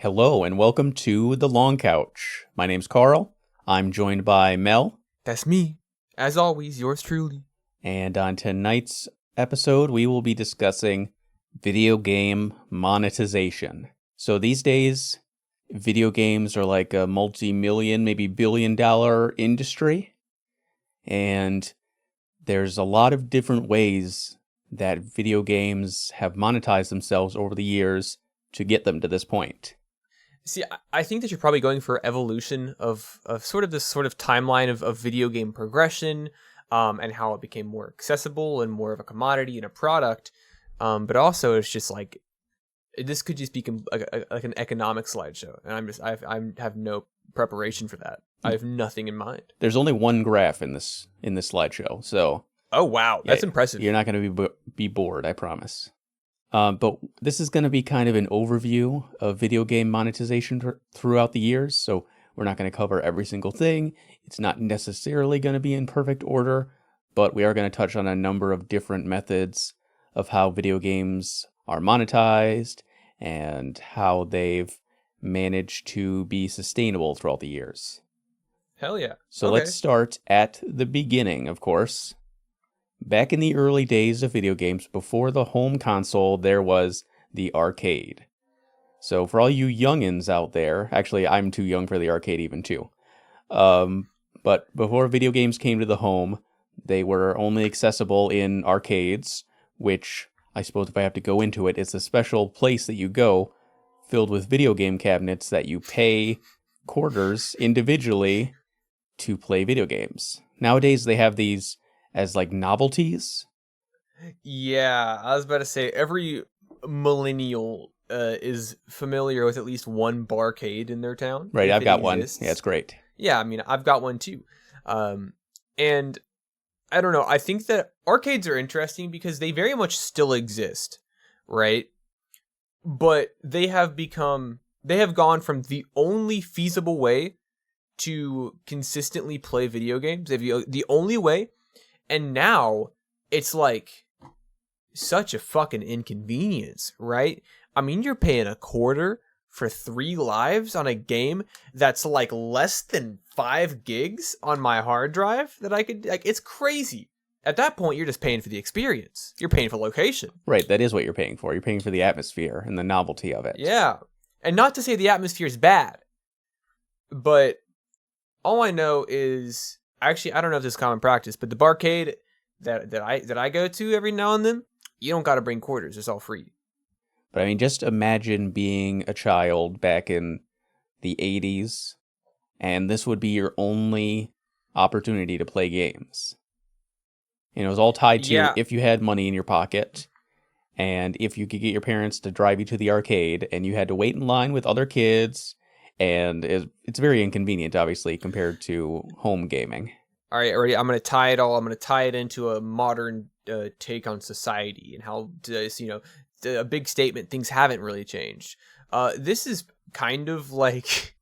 Hello and welcome to The Long Couch. My name's Carl. I'm joined by Mel. That's me. As always, yours truly. And on tonight's episode, we will be discussing video game monetization. So these days, video games are like a multi-million, maybe billion-dollar industry. And there's a lot of different ways that video games have monetized themselves over the years to get them to this point. See, I think that you're probably going for evolution of sort of this sort of timeline of video game progression, and how it became more accessible and more of a commodity and a product. But also, it's just like this could just be like an economic slideshow, and I have no preparation for that. I have nothing in mind. There's only one graph in this slideshow, so. Oh wow, that's impressive. You're not going to be bored, I promise. But this is going to be kind of an overview of video game monetization throughout the years, so we're not going to cover every single thing. It's not necessarily going to be in perfect order, but we are going to touch on a number of different methods of how video games are monetized and how they've managed to be sustainable throughout the years. Hell yeah. So Let's start at the beginning, of course. Back in the early days of video games, before the home console, there was the arcade. So for all you youngins out there, actually I'm too young for the arcade even too. But before video games came to the home, they were only accessible in arcades, which I suppose if I have to go into it, it's a special place that you go filled with video game cabinets that you pay quarters individually to play video games. Nowadays they have these as like novelties. Yeah, I was about to say every millennial is familiar with at least one barcade in their town. Right, I've got one. Yeah, it's great. Yeah, I mean, I've got one too. And I don't know, I think that arcades are interesting because they very much still exist, right? But they have gone from the only feasible way to consistently play video games. The only way. And now it's like such a fucking inconvenience, right? I mean, you're paying $0.25 for 3 lives on a game that's like less than 5 gigs on my hard drive that I could, like, it's crazy. At that point, you're just paying for the experience. You're paying for location. Right, that is what you're paying for. You're paying for the atmosphere and the novelty of it. Yeah. And not to say the atmosphere is bad, but all I know is, actually, I don't know if this is common practice, but the barcade that I go to every now and then, you don't got to bring quarters. It's all free. But I mean, just imagine being a child back in the 80s, and this would be your only opportunity to play games. And it was all tied to if you had money in your pocket, and if you could get your parents to drive you to the arcade, and you had to wait in line with other kids. And it's very inconvenient, obviously, compared to home gaming. All right, already. I'm going to tie it into a modern take on society and how, a big statement. Things haven't really changed. This is kind of like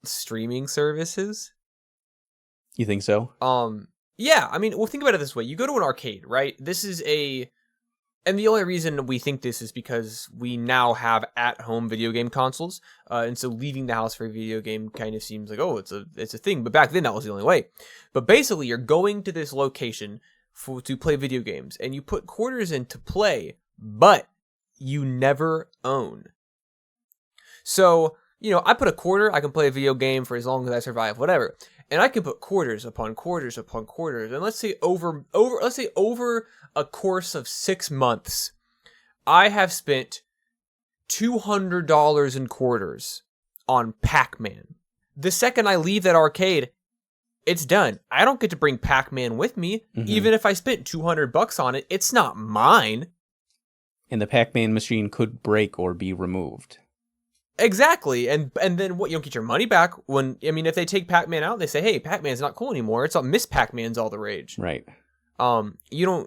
streaming services. You think so? Yeah. I mean, well, think about it this way. You go to an arcade, right? And the only reason we think this is because we now have at-home video game consoles, and so leaving the house for a video game kind of seems like, oh, it's a thing. But back then, that was the only way. But basically, you're going to this location to play video games, and you put quarters in to play, but you never own. So, I put a quarter, I can play a video game for as long as I survive, whatever. And I can put quarters upon quarters upon quarters. And let's say over a course of 6 months, I have spent $200 in quarters on Pac-Man. The second I leave that arcade, it's done. I don't get to bring Pac-Man with me. Mm-hmm. Even if I spent $200 on it, it's not mine. And the Pac-Man machine could break or be removed. Exactly, and then what? You don't get your money back if they take Pac-Man out, they say, "Hey, Pac-Man's not cool anymore. It's all Miss Pac-Man's all the rage." Right. You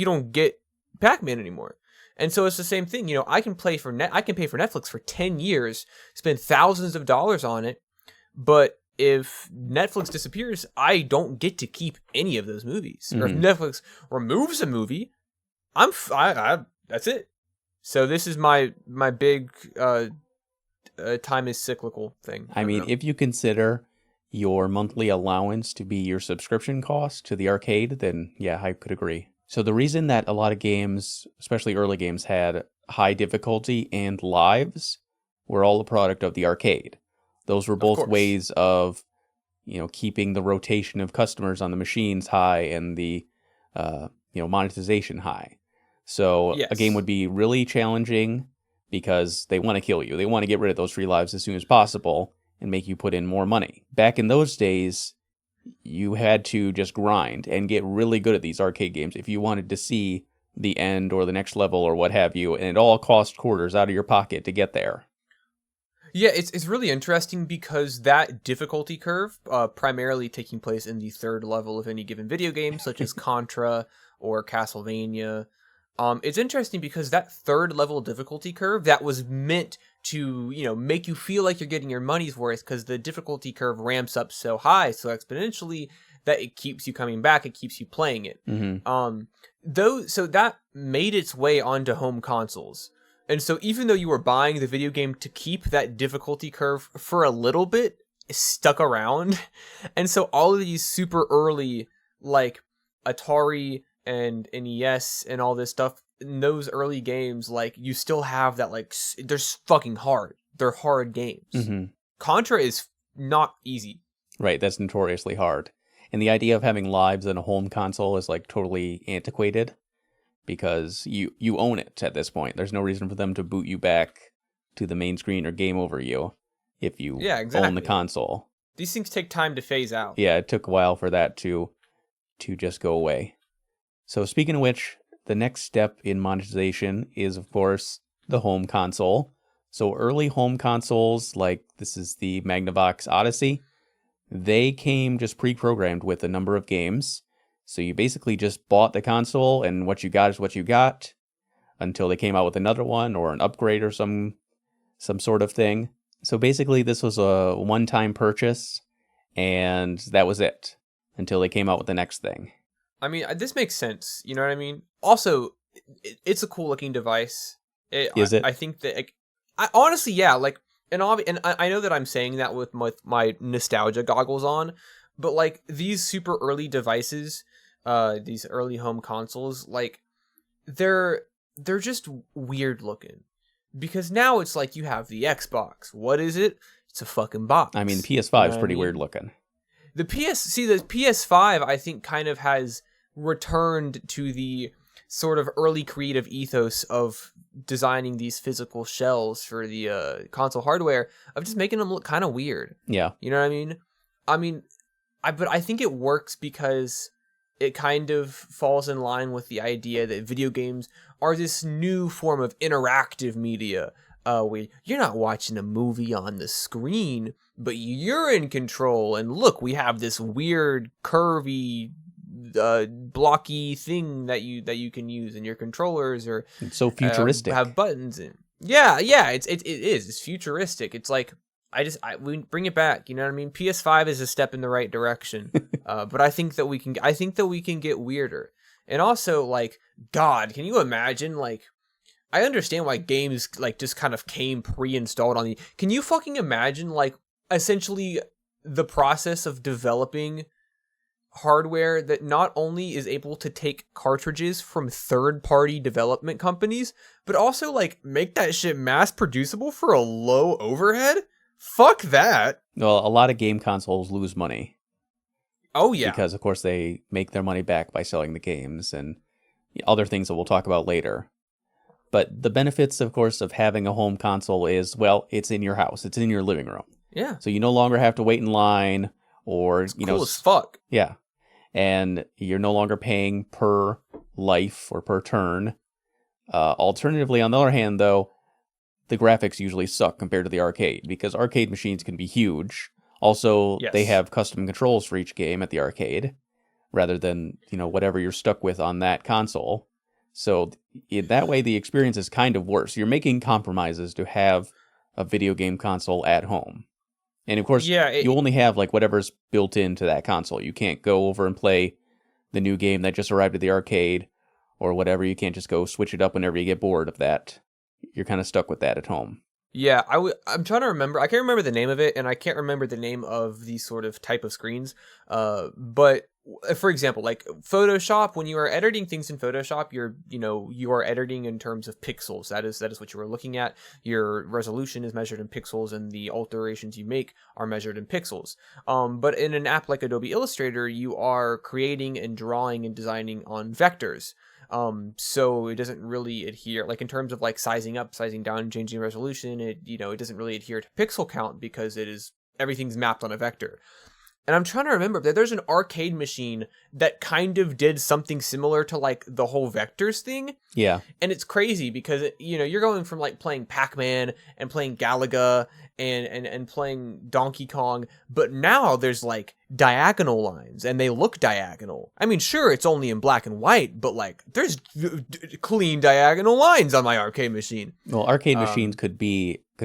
don't get Pac-Man anymore, and so it's the same thing. I can pay for Netflix for 10 years, spend thousands of dollars on it, but if Netflix disappears, I don't get to keep any of those movies. Mm-hmm. Or if Netflix removes a movie, that's it. So this is my big time is cyclical thing. I mean, if you consider your monthly allowance to be your subscription cost to the arcade, then yeah, I could agree. So the reason that a lot of games, especially early games, had high difficulty and lives were all a product of the arcade. Those were Of both course. ways of, keeping the rotation of customers on the machines high and the, monetization high. So a game Yes. would be really challenging because they want to kill you. They want to get rid of those free lives as soon as possible and make you put in more money. Back in those days, you had to just grind and get really good at these arcade games if you wanted to see the end or the next level or what have you, and it all cost quarters out of your pocket to get there. Yeah, it's really interesting because that difficulty curve, primarily taking place in the third level of any given video game, such as Contra or Castlevania. It's interesting because that third level difficulty curve that was meant to, make you feel like you're getting your money's worth because the difficulty curve ramps up so high, so exponentially that it keeps you coming back, it keeps you playing it. So that made its way onto home consoles. And so even though you were buying the video game to keep that difficulty curve for a little bit, it stuck around. And so all of these super early, like Atari and NES and all this stuff, in those early games, like you still have that, like, they're fucking hard. They're hard games. Contra is not easy. Right, that's notoriously hard. And the idea of having lives in a home console is like totally antiquated because you own it at this point. There's no reason for them to boot you back to the main screen or game over you if you own the console. These things take time to phase out. Yeah, it took a while for that to just go away. So speaking of which, the next step in monetization is, of course, the home console. So early home consoles, like this is the Magnavox Odyssey, they came just pre-programmed with a number of games. So you basically just bought the console, and what you got is what you got until they came out with another one or an upgrade or some sort of thing. So basically this was a one-time purchase, and that was it until they came out with the next thing. I mean, this makes sense. You know what I mean? Also, it's a cool looking device. Is it? I think that, I honestly, yeah. Like, and I know that I'm saying that with my nostalgia goggles on, but like these super early devices, these early home consoles, like they're just weird looking. Because now it's like you have the Xbox. What is it? It's a fucking box. I mean, the PS5 is pretty weird looking. The PS5, I think, kind of has returned to the sort of early creative ethos of designing these physical shells for the console hardware, of just making them look kind of weird. Yeah. You know what I mean? But I think it works because it kind of falls in line with the idea that video games are this new form of interactive media. Where you're not watching a movie on the screen, but you're in control. And look, we have this weird, curvy, blocky thing that you can use in your controllers, or it's so futuristic. Have buttons in. Yeah, it is. It's futuristic. It's like we bring it back. You know what I mean? PS5 is a step in the right direction, but I think that we can get weirder. And also, like, God, can you imagine, like, I understand why games, like, just kind of came pre-installed on the... Can you fucking imagine, like, essentially the process of developing hardware that not only is able to take cartridges from third-party development companies, but also, like, make that shit mass-producible for a low overhead? Fuck that. Well, a lot of game consoles lose money. Oh, yeah. Because, of course, they make their money back by selling the games and other things that we'll talk about later. But the benefits, of course, of having a home console is, well, it's in your house. It's in your living room. Yeah. So you no longer have to wait in line or, it's cool as fuck. Yeah. And you're no longer paying per life or per turn. Alternatively, on the other hand, though, the graphics usually suck compared to the arcade because arcade machines can be huge. Also, Yes. They have custom controls for each game at the arcade rather than, whatever you're stuck with on that console. So in that way, the experience is kind of worse. You're making compromises to have a video game console at home. And of course, you only have like whatever's built into that console. You can't go over and play the new game that just arrived at the arcade or whatever. You can't just go switch it up whenever you get bored of that. You're kind of stuck with that at home. Yeah, I'm trying to remember. I can't remember the name of it, and I can't remember the name of the sort of type of screens. But for example, like Photoshop, when you are editing things in Photoshop, you are editing in terms of pixels. That is what you are looking at. Your resolution is measured in pixels, and the alterations you make are measured in pixels. But in an app like Adobe Illustrator, you are creating and drawing and designing on vectors. So it doesn't really adhere, like in terms of like sizing up, sizing down, changing resolution, it doesn't really adhere to pixel count because everything's mapped on a vector. And I'm trying to remember that there's an arcade machine that kind of did something similar to like the whole vectors thing. Yeah. And it's crazy because you're going from like playing Pac-Man and playing Galaga and playing Donkey Kong, but now there's like diagonal lines and they look diagonal. I mean, sure, it's only in black and white, but like there's clean diagonal lines on my arcade machine. Well, arcade machines could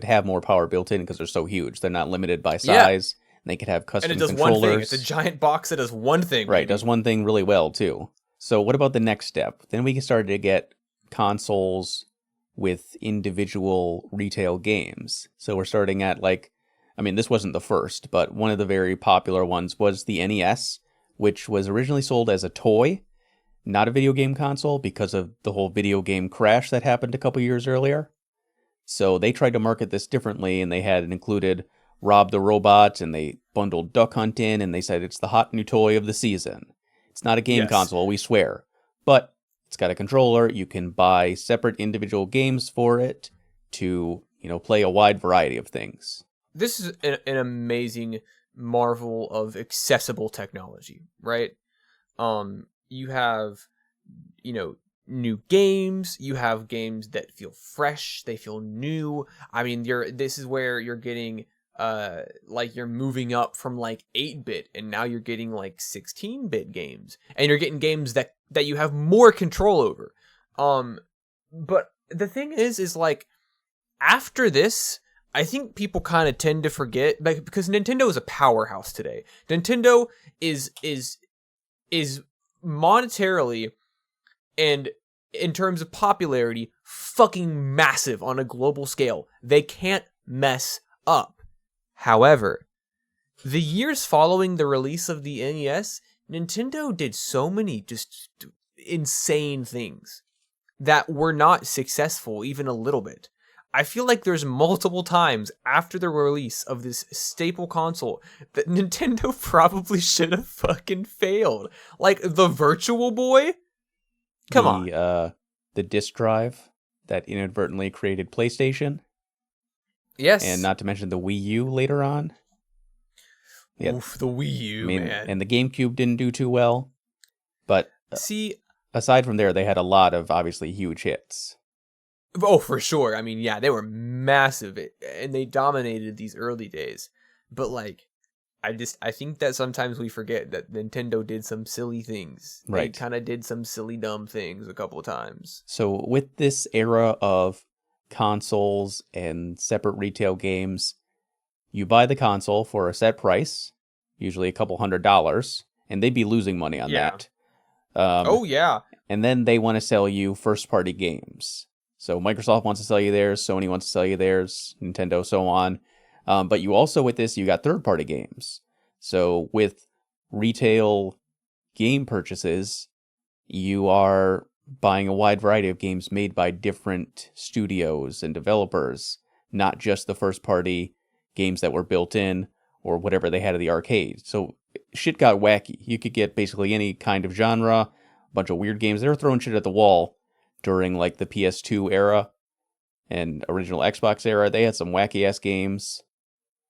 have more power built in because they're so huge. They're not limited by Yeah. size. And they could have custom And it does controllers. one thing. It's a giant box that does one thing. Right, Maybe. does one thing really well too. So what about the next step? Then we started to get consoles with individual retail games. So we're starting at this wasn't the first, but one of the very popular ones was the NES, which was originally sold as a toy, not a video game console because of the whole video game crash that happened a couple years earlier. So they tried to market this differently, and they had it included Rob the Robot, and they bundled Duck Hunt in, and they said it's the hot new toy of the season. It's not a game console, we swear. But it's got a controller. You can buy separate individual games for it to, play a wide variety of things. This is an amazing marvel of accessible technology, right? You have, new games. You have games that feel fresh. They feel new. I mean, this is where you're getting you're moving up from like 8-bit and now you're getting like 16-bit games, and you're getting games that you have more control over. But the thing is like after this, I think people kind of tend to forget, like, because Nintendo is a powerhouse today. Nintendo is monetarily and in terms of popularity fucking massive on a global scale. They can't mess up. However, the years following the release of the NES, Nintendo did so many just insane things that were not successful even a little bit. I feel like there's multiple times after the release of this staple console that Nintendo probably should have fucking failed. Like the Virtual Boy? Come on. The disk drive that inadvertently created PlayStation. Yes. And not to mention the Wii U later on. Yeah. Oof, the Wii U, man. And the GameCube didn't do too well. But aside from there, they had a lot of obviously huge hits. Oh, for sure. I mean, yeah, they were massive and they dominated these early days. But like, I think that sometimes we forget that Nintendo did some silly things. Right. They kind of did some silly, dumb things a couple of times. So with this era of consoles and separate retail games, you buy the console for a set price, usually a couple $100, and they'd be losing money on that. Oh, yeah. And then they want to sell you first-party games. So Microsoft wants to sell you theirs, Sony wants to sell you theirs, Nintendo, so on. But you also, with this, you got third-party games. So with retail game purchases, you are buying a wide variety of games made by different studios and developers, not just the first-party games that were built in or whatever they had at the arcade. So shit got wacky. You could get basically any kind of genre, a bunch of weird games. They were throwing shit at the wall during like the PS2 era and original Xbox era. They had some wacky-ass games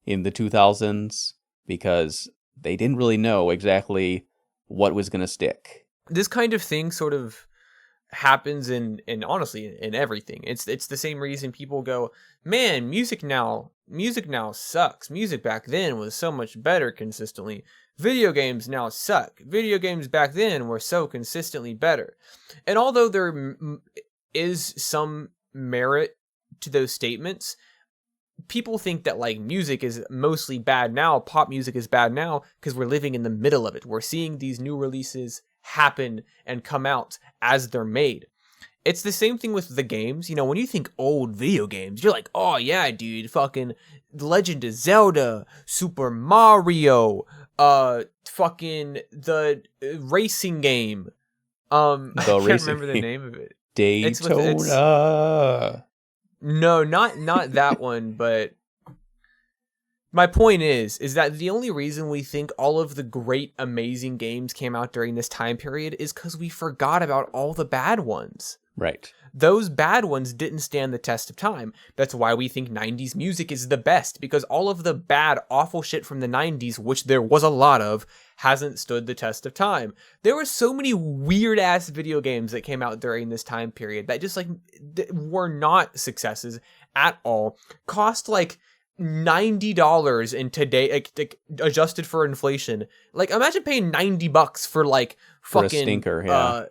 in the 2000s because they didn't really know exactly what was going to stick. This kind of thing sort of happens in honestly in everything. It's the same reason people go, man, music now sucks. Music back then was so much better consistently. Video games now suck. Video games back then were so consistently better. And although there is some merit to those statements, people think that like music is mostly bad now, pop music is bad now because we're living in the middle of it. We're seeing these new releases happen and come out as they're made. it's the same thing with the games. You know, when you think old video games, you're like, oh yeah, dude, fucking Legend of Zelda, Super Mario, fucking the racing game. I The can't racing remember the game. name of it. It's Daytona. no, not that one, but my point is that the only reason we think all of the great, amazing games came out during this time period is because we forgot about all the bad ones. Right. Those bad ones didn't stand the test of time. That's why we think 90s music is the best, because all of the bad, awful shit from the 90s, which there was a lot of, hasn't stood the test of time. There were so many weird-ass video games that came out during this time period that just, like, were not successes at all. Cost, like, $90 in today, like, adjusted for inflation. Like, imagine paying $90 for, like, For fucking... a stinker, yeah.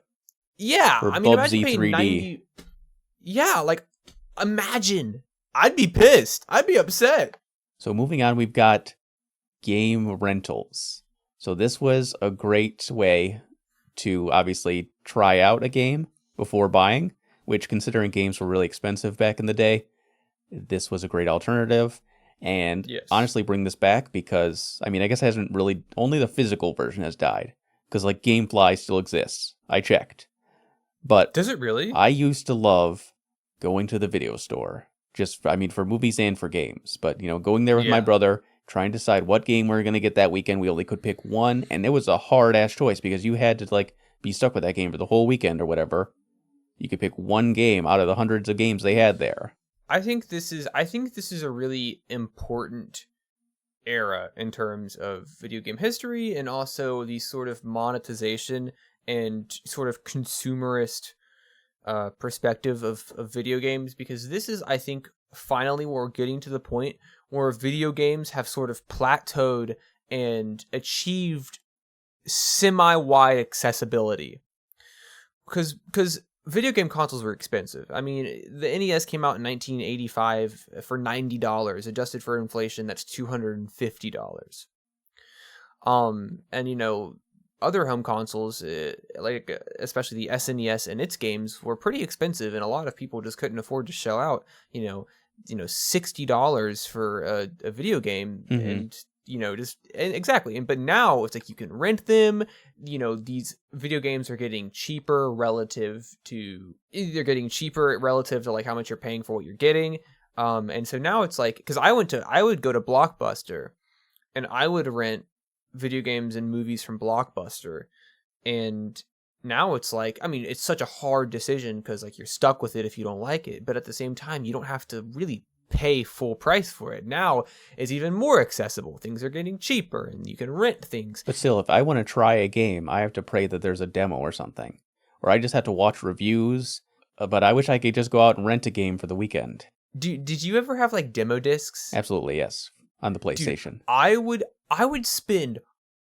Yeah, For I mean, imagine Bubsy paying 3D. 90... Yeah, like, imagine. I'd be pissed. I'd be upset. So moving on, we've got game rentals. So this was a great way to obviously try out a game before buying, which, considering games were really expensive back in the day, this was a great alternative. And Yes. honestly, bring this back because, I mean, I guess it hasn't really, only the physical version has died. Because, like, GameFly still exists. I checked. But Does it really? I used to love going to the video store. Just, I mean, for movies and for games. But, you know, going there with my Yeah. brother, trying to decide what game we were going to get that weekend. We only could pick one. And it was a hard-ass choice because you had to, like, be stuck with that game for the whole weekend or whatever. You could pick one game out of the hundreds of games they had there. I think this is a really important era in terms of video game history, and also the sort of monetization and sort of consumerist perspective of video games, because this is, I think, finally we're getting to the point where video games have sort of plateaued and achieved semi-wide accessibility. Because video game consoles were expensive. I mean, the NES came out in 1985 for $90. Adjusted for inflation, that's $250. And, you know, other home consoles, like especially the SNES and its games, were pretty expensive, and a lot of people just couldn't afford to shell out, $60 for a video game. Mhm. And exactly. But now it's like you can rent them. These video games are getting cheaper relative to like how much you're paying for what you're getting. And so now it's like, because I would go to Blockbuster and I would rent video games and movies from Blockbuster. And now it's like, I mean, it's such a hard decision because, like, you're stuck with it if you don't like it. But at the same time, you don't have to really pay full price for it. Now it's even more accessible. Things are getting cheaper and you can rent things. But still, if I want to try a game, I have to pray that there's a demo or something. Or I just have to watch reviews. But I wish I could just go out and rent a game for the weekend. Did you ever have, like, demo discs? Absolutely, yes. On the PlayStation. Dude, I would spend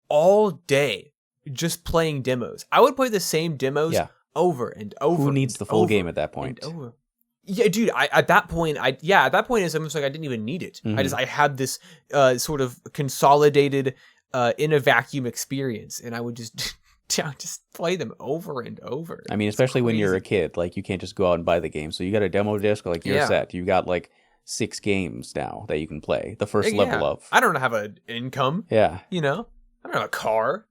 all day just playing demos. I would play the same demos over and over. Who needs the full game at that point? Yeah, dude. At that point, it's almost like I didn't even need it. Mm-hmm. I had this sort of consolidated in a vacuum experience, and I would just play them over and over. I mean, especially when you're a kid, like, you can't just go out and buy the game. So you got a demo disc, like, you're set. You got like 6 games now that you can play. The first level of. I don't have an income. Yeah. I don't have a car.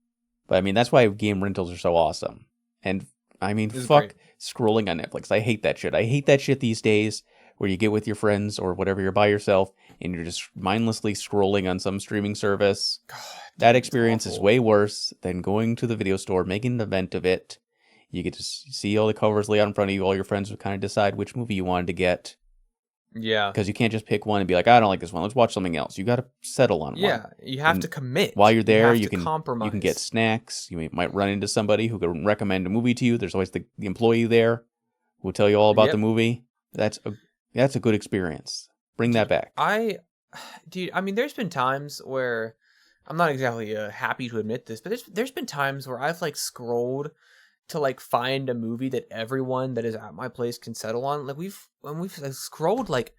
But I mean, that's why game rentals are so awesome. And I mean, fuck scrolling on Netflix. I hate that shit. I hate that shit these days where you get with your friends or whatever, you're by yourself and you're just mindlessly scrolling on some streaming service. God, that experience is way worse than going to the video store, making an event of it. You get to see all the covers laid out in front of you. All your friends would kind of decide which movie you wanted to get. Yeah. Because you can't just pick one and be like, I don't like this one. Let's watch something else. You got to settle on one. Yeah, you have to commit. While you're there, you can compromise. You can get snacks. You might run into somebody who can recommend a movie to you. There's always the employee there who will tell you all about the movie. That's a good experience. Bring that back. I mean, there's been times where I'm not exactly happy to admit this, but there's been times where I've, like, scrolled to, like, find a movie that everyone that is at my place can settle on. Like, we've like, scrolled, like,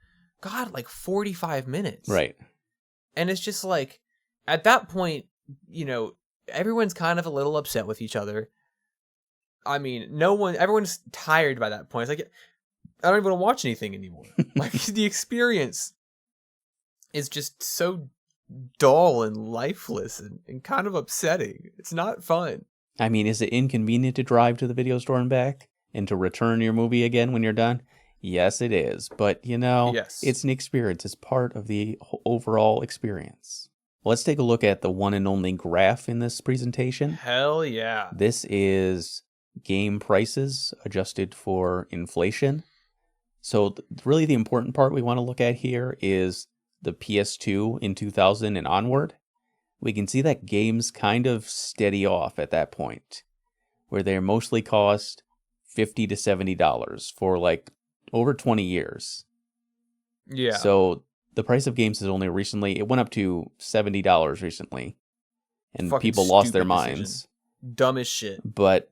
45 minutes. Right. And it's just like, at that point, everyone's kind of a little upset with each other. I mean, everyone's tired by that point. It's like, I don't even want to watch anything anymore. Like, the experience is just so dull and lifeless and kind of upsetting. It's not fun. I mean, is it inconvenient to drive to the video store and back and to return your movie again when you're done? Yes, it is. But, Yes. it's an experience. It's part of the overall experience. Let's take a look at the one and only graph in this presentation. Hell yeah. This is game prices adjusted for inflation. So really the important part we want to look at here is the PS2 in 2000 and onward. We can see that games kind of steady off at that point, where they mostly cost $50 to $70 for like over 20 years. Yeah. So the price of games has only recently, it went up to $70 recently, and Fucking people lost their stupid minds. decision. Dumb as shit. But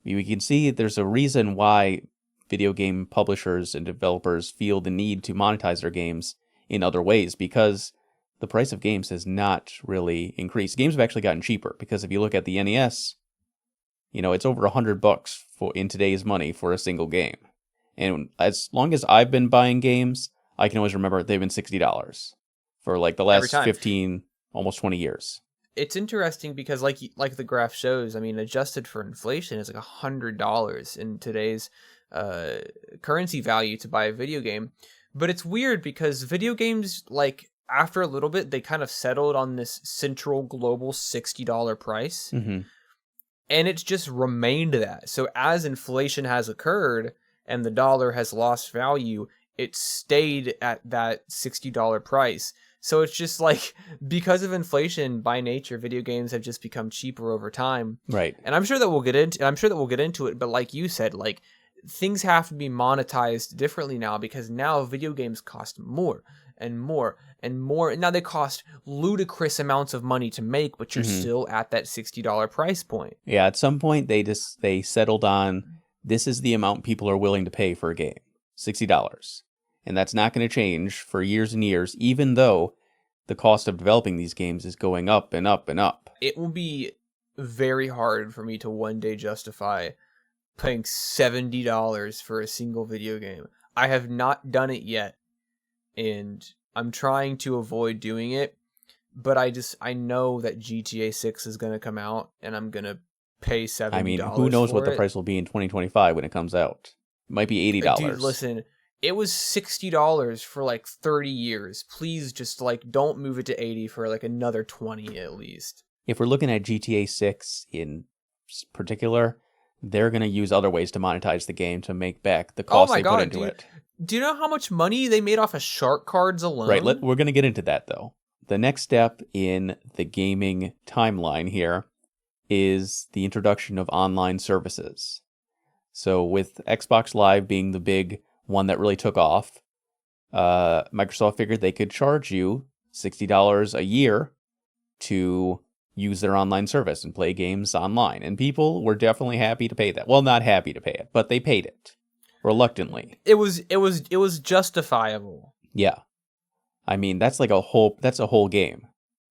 we can see there's a reason why video game publishers and developers feel the need to monetize their games in other ways, because the price of games has not really increased. Games have actually gotten cheaper, because if you look at the NES, it's over $100 in today's money for a single game. And as long as I've been buying games, I can always remember they've been $60 for like the last 15, almost 20 years. It's interesting because like the graph shows, I mean, adjusted for inflation, is like $100 in today's currency value to buy a video game. But it's weird because video games, like, after a little bit, they kind of settled on this central global $60 price. Mm-hmm. And it's just remained that. So as inflation has occurred and the dollar has lost value, it stayed at that $60 price. So it's just like, because of inflation, by nature, video games have just become cheaper over time. Right. And I'm sure that we'll get into it, but like you said, like, things have to be monetized differently now, because now video games cost more and more and more. And now they cost ludicrous amounts of money to make, but you're still at that $60 price point. Yeah, at some point they settled on, this is the amount people are willing to pay for a game, $60. And that's not going to change for years and years, even though the cost of developing these games is going up and up and up. It will be very hard for me to one day justify paying $70 for a single video game. I have not done it yet, and I'm trying to avoid doing it, but I know that GTA 6 is going to come out, and I'm going to pay $70. I mean, who knows what the price will be in 2025 when it comes out? It might be $80. Dude, listen, it was $60 for like 30 years. Please just like don't move it to 80 for like another 20 at least. If we're looking at GTA 6 in particular, they're going to use other ways to monetize the game to make back the cost they put into it. Do you know how much money they made off of shark cards alone? Right, we're going to get into that, though. The next step in the gaming timeline here is the introduction of online services. So with Xbox Live being the big one that really took off, Microsoft figured they could charge you $60 a year to use their online service and play games online. And people were definitely happy to pay that. Well, not happy to pay it, but they paid it reluctantly. It was justifiable. Yeah. I mean, that's a whole game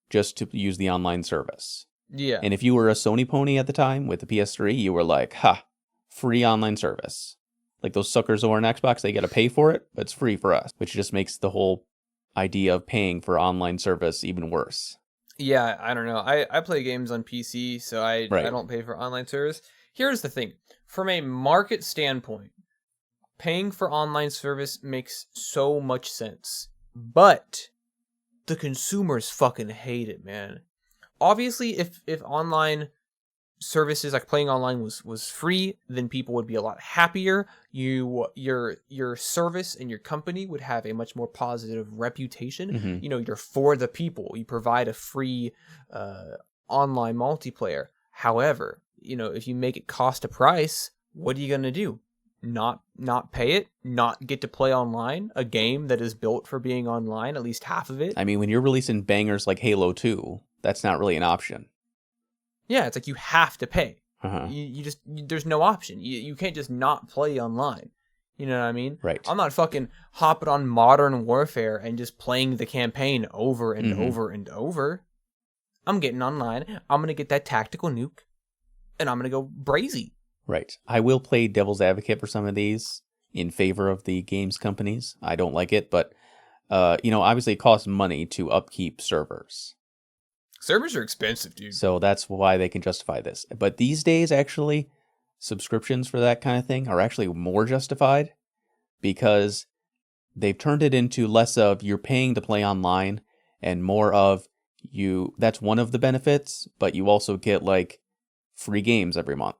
just to use the online service. Yeah. And if you were a Sony pony at the time with the PS3, you were like, ha, free online service. Like those suckers over on Xbox, they got to pay for it, but it's free for us, which just makes the whole idea of paying for online service even worse. Yeah, I don't know. I play games on PC, so I don't pay for online service. Here's the thing. From a market standpoint, paying for online service makes so much sense. But the consumers fucking hate it, man. Obviously, if online services like playing online was free, then people would be a lot happier. Your service and your company would have a much more positive reputation. Mm-hmm. You're for the people. You provide a free online multiplayer. However, if you make it cost a price, what are you gonna do? Not pay it? Not get to play online a game that is built for being online, at least half of it? I mean, when you're releasing bangers like Halo 2, that's not really an option. Yeah, it's like you have to pay. Uh-huh. There's no option. You can't just not play online. You know what I mean? Right. I'm not fucking hopping on Modern Warfare and just playing the campaign over and over and over. I'm getting online. I'm going to get that tactical nuke, and I'm going to go brazy. Right. I will play devil's advocate for some of these in favor of the games companies. I don't like it, but obviously it costs money to upkeep servers. Servers are expensive, dude. So that's why they can justify this. But these days, actually, subscriptions for that kind of thing are actually more justified because they've turned it into less of you're paying to play online and more of that's one of the benefits, but you also get like free games every month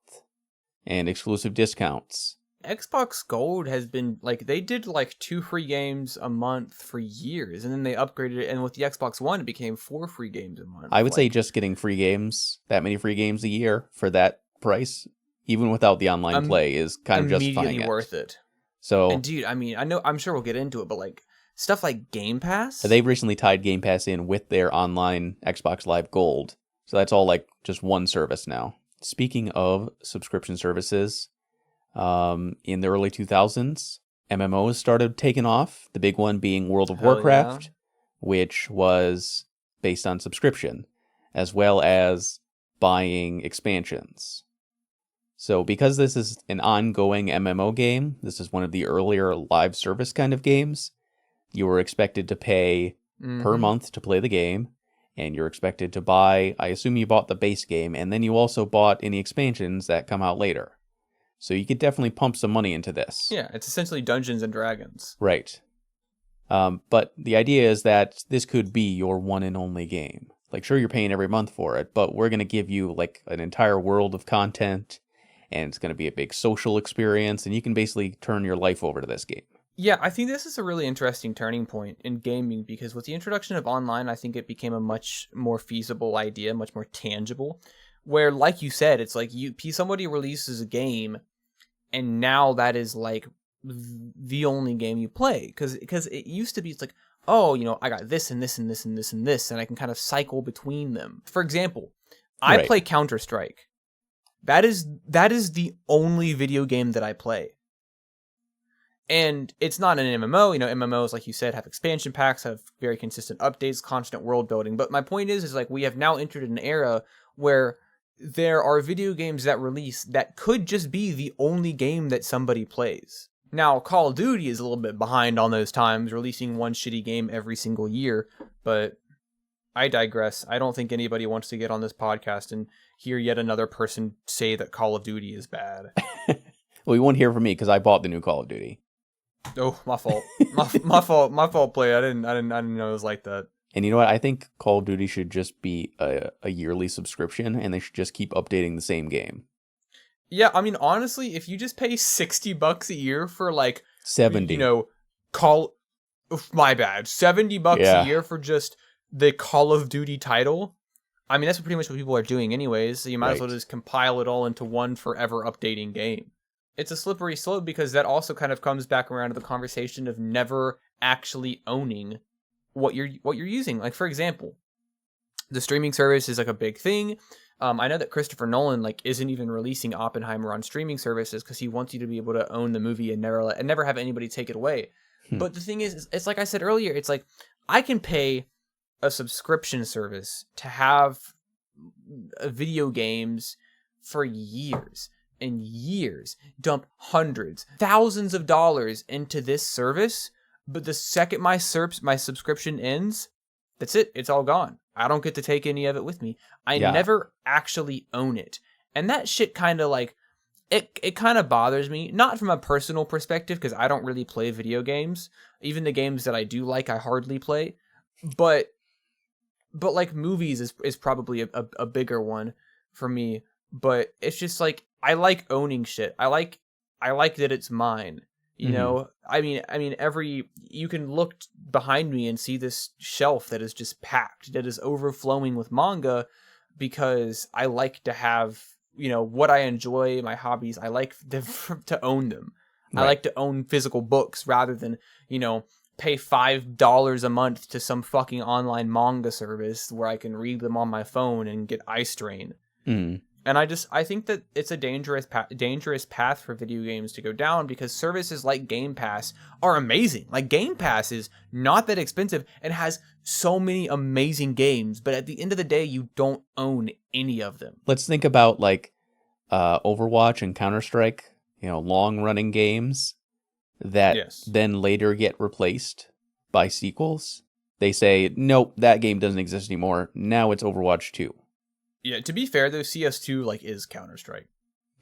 and exclusive discounts. Xbox Gold has been like, they did like 2 free games a month for years, and then they upgraded it, and with the Xbox One it became 4 free games a month. I would say just getting free games, that many free games a year for that price, even without the online play, is kind of justifying immediately worth it. So, and dude, I mean, I'm sure we'll get into it, but like stuff like Game Pass, they've recently tied Game Pass in with their online Xbox Live Gold, so that's all like just one service now. Speaking of subscription services, in the early 2000s, MMOs started taking off, the big one being World of Warcraft, which was based on subscription, as well as buying expansions. So because this is an ongoing MMO game, this is one of the earlier live service kind of games, you were expected to pay per month to play the game, and you're expected to buy, I assume you bought the base game, and then you also bought any expansions that come out later. So you could definitely pump some money into this. Yeah, it's essentially Dungeons and Dragons. Right. But the idea is that this could be your one and only game. Like, sure, you're paying every month for it, but we're going to give you like an entire world of content, and it's going to be a big social experience, and you can basically turn your life over to this game. Yeah, I think this is a really interesting turning point in gaming, because with the introduction of online, I think it became a much more feasible idea, much more tangible, where, like you said, it's like somebody releases a game, and now that is like the only game you play, because it used to be, it's like, oh, I got this and this and this and this and this, and I can kind of cycle between them. For example, I play Counter-Strike. That is the only video game that I play. And it's not an MMO. MMOs, like you said, have expansion packs, have very consistent updates, constant world building. But my point is like, we have now entered an era where there are video games that release that could just be the only game that somebody plays. Now, Call of Duty is a little bit behind on those times, releasing one shitty game every single year. But I digress. I don't think anybody wants to get on this podcast and hear yet another person say that Call of Duty is bad. Well, you won't hear from me because I bought the new Call of Duty. Oh, my fault. my fault. My fault. Play. I didn't know it was like that. And you know what? I think Call of Duty should just be a yearly subscription, and they should just keep updating the same game. Yeah, I mean, honestly, if you just pay $60 a year for like 70, my bad, $70 a year for just the Call of Duty title. I mean, that's pretty much what people are doing anyways. So you might as well just compile it all into one forever updating game. It's a slippery slope, because that also kind of comes back around to the conversation of never actually owning what you're using. Like, for example, the streaming service is like a big thing. I know that Christopher Nolan like isn't even releasing Oppenheimer on streaming services because he wants you to be able to own the movie and never have anybody take it away. But the thing is, it's like I said earlier, it's like I can pay a subscription service to have video games for years and years, dump hundreds, thousands of dollars into this service, but the second my subscription ends, that's it. It's all gone. I don't get to take any of it with me. I never actually own it. And that shit kind of like, it kind of bothers me, not from a personal perspective, because I don't really play video games. Even the games that I do like, I hardly play. But like movies is probably a bigger one for me. But it's just like, I like owning shit. I like that it's mine. You know, I mean, you can look behind me and see this shelf that is just packed, that is overflowing with manga, because I like to have, what I enjoy, my hobbies. I like to own them. Right. I like to own physical books rather than, pay $5 a month to some fucking online manga service where I can read them on my phone and get eye strain. And I think that it's a dangerous path for video games to go down, because services like Game Pass are amazing. Like, Game Pass is not that expensive and has so many amazing games, but at the end of the day, you don't own any of them. Let's think about like Overwatch and Counter-Strike, long-running games that Yes. then later get replaced by sequels. They say, nope, that game doesn't exist anymore. Now it's Overwatch 2. Yeah, to be fair though, CS2 like is Counter-Strike.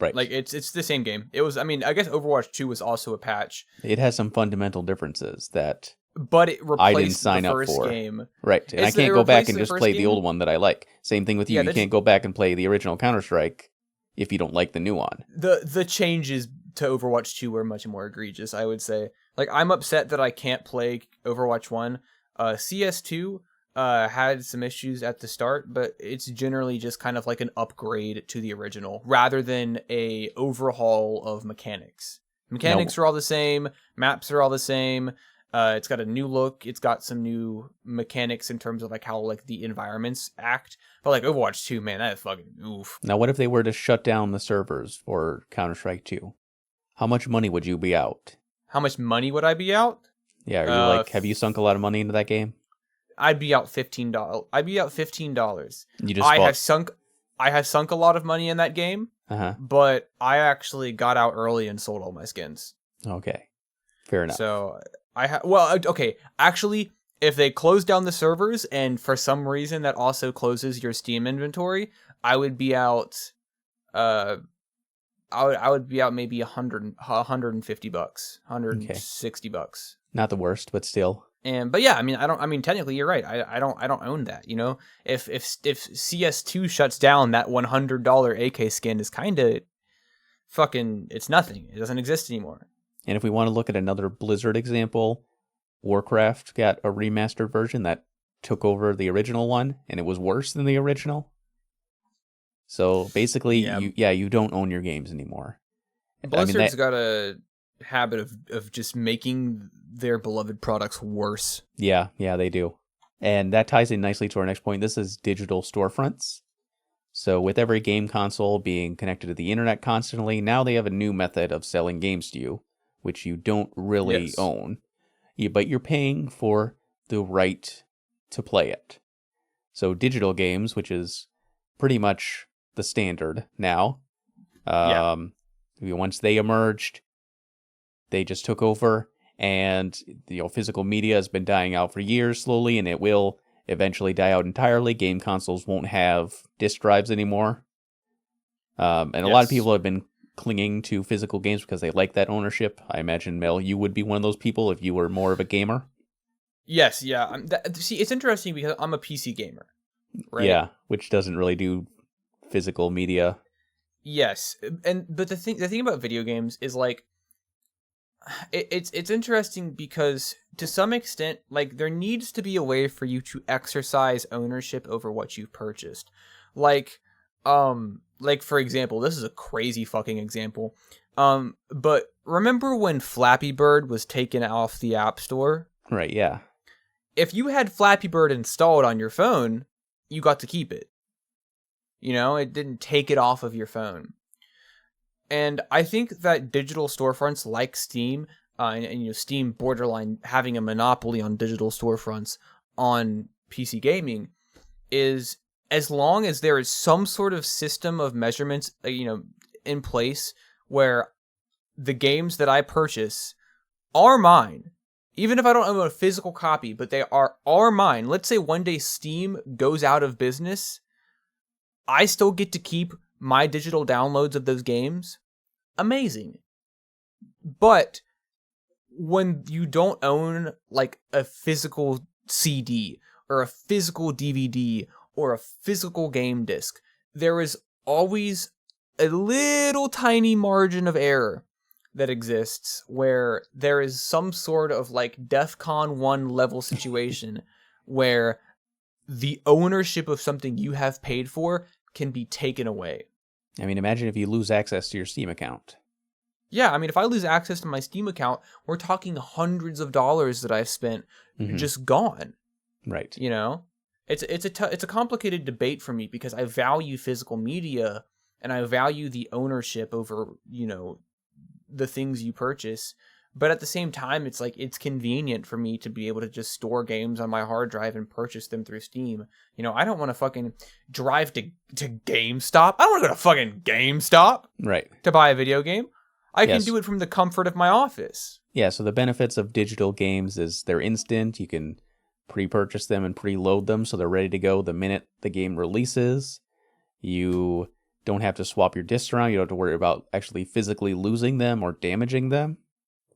Right. Like it's the same game. It was, I mean, I guess Overwatch 2 was also a patch, It has some fundamental differences that but it I didn't replaced the sign up first for. game. Right. And I It can't go back replaced and the just first play the game. old one that I like. Same thing with you. Yeah, You can't go back and play the original Counter-Strike if you don't like the new one. The changes to Overwatch 2 were much more egregious, I would say. Like, I'm upset that I can't play Overwatch 1. CS2 had some issues at the start, but it's generally just kind of like an upgrade to the original rather than a overhaul of mechanics. Mechanics are all the same, maps are all the same. It's got a new look. It's got some new mechanics in terms of like how like the environments act. But like Overwatch 2, man, that is fucking oof. Now, what if they were to shut down the servers for Counter-Strike 2? How much money would you be out? How much money would I be out? Yeah, are you like, have you sunk a lot of money into that game? I'd be out $15. I'd be out $15. You just I bought... have sunk a lot of money in that game, but I actually got out early and sold all my skins. Okay, fair enough. So okay. Actually, if they close down the servers and for some reason that also closes your Steam inventory, I would be out. I would be out maybe $150, $160. Not the worst, but still. But yeah, I mean technically you're right. I don't own that, you know? If CS2 shuts down, that $100 AK skin is kind of fucking, it's nothing. It doesn't exist anymore. And if we want to look at another Blizzard example, Warcraft got a remastered version that took over the original one, and it was worse than the original. So basically, you don't own your games anymore. Blizzard's got a habit of just making their beloved products worse. Yeah, they do. And that ties in nicely to our next point. This is digital storefronts. So with every game console being connected to the internet constantly, now they have a new method of selling games to you, which you don't really own. But you're paying for the right to play it. So digital games, which is pretty much the standard now. Once they emerged, they just took over, and physical media has been dying out for years slowly, and it will eventually die out entirely. Game consoles won't have disk drives anymore. And a lot of people have been clinging to physical games because they like that ownership. I imagine, Mel, you would be one of those people if you were more of a gamer. Yes, yeah. See, it's interesting because I'm a PC gamer, right? Yeah, which doesn't really do physical media. Yes, but the thing about video games is like it's interesting because to some extent, like there needs to be a way for you to exercise ownership over what you've purchased. Like for example, this is a crazy fucking example. But remember when Flappy Bird was taken off the App Store? Right, yeah. If you had Flappy Bird installed on your phone, you got to keep it. It didn't take it off of your phone. And I think that digital storefronts like Steam, and Steam borderline having a monopoly on digital storefronts on PC gaming, is as long as there is some sort of system of measurements, in place where the games that I purchase are mine, even if I don't own a physical copy, but they are mine. Let's say one day Steam goes out of business, I still get to keep my digital downloads of those games. Amazing. But when you don't own like a physical CD or a physical DVD or a physical game disc, there is always a little tiny margin of error that exists where there is some sort of like DEFCON 1 level situation where the ownership of something you have paid for can be taken away. I mean, imagine if you lose access to your Steam account. Yeah, I mean, if I lose access to my Steam account, we're talking hundreds of dollars that I've spent just gone. Right. It's a complicated debate for me because I value physical media and I value the ownership over, the things you purchase. But at the same time, it's like it's convenient for me to be able to just store games on my hard drive and purchase them through Steam. You know, I don't want to fucking drive to GameStop. I don't want to go to fucking GameStop Right. to buy a video game. I can Yes. do it from the comfort of my office. Yeah, so the benefits of digital games is they're instant. You can pre-purchase them and preload them so they're ready to go the minute the game releases. You don't have to swap your discs around. You don't have to worry about actually physically losing them or damaging them.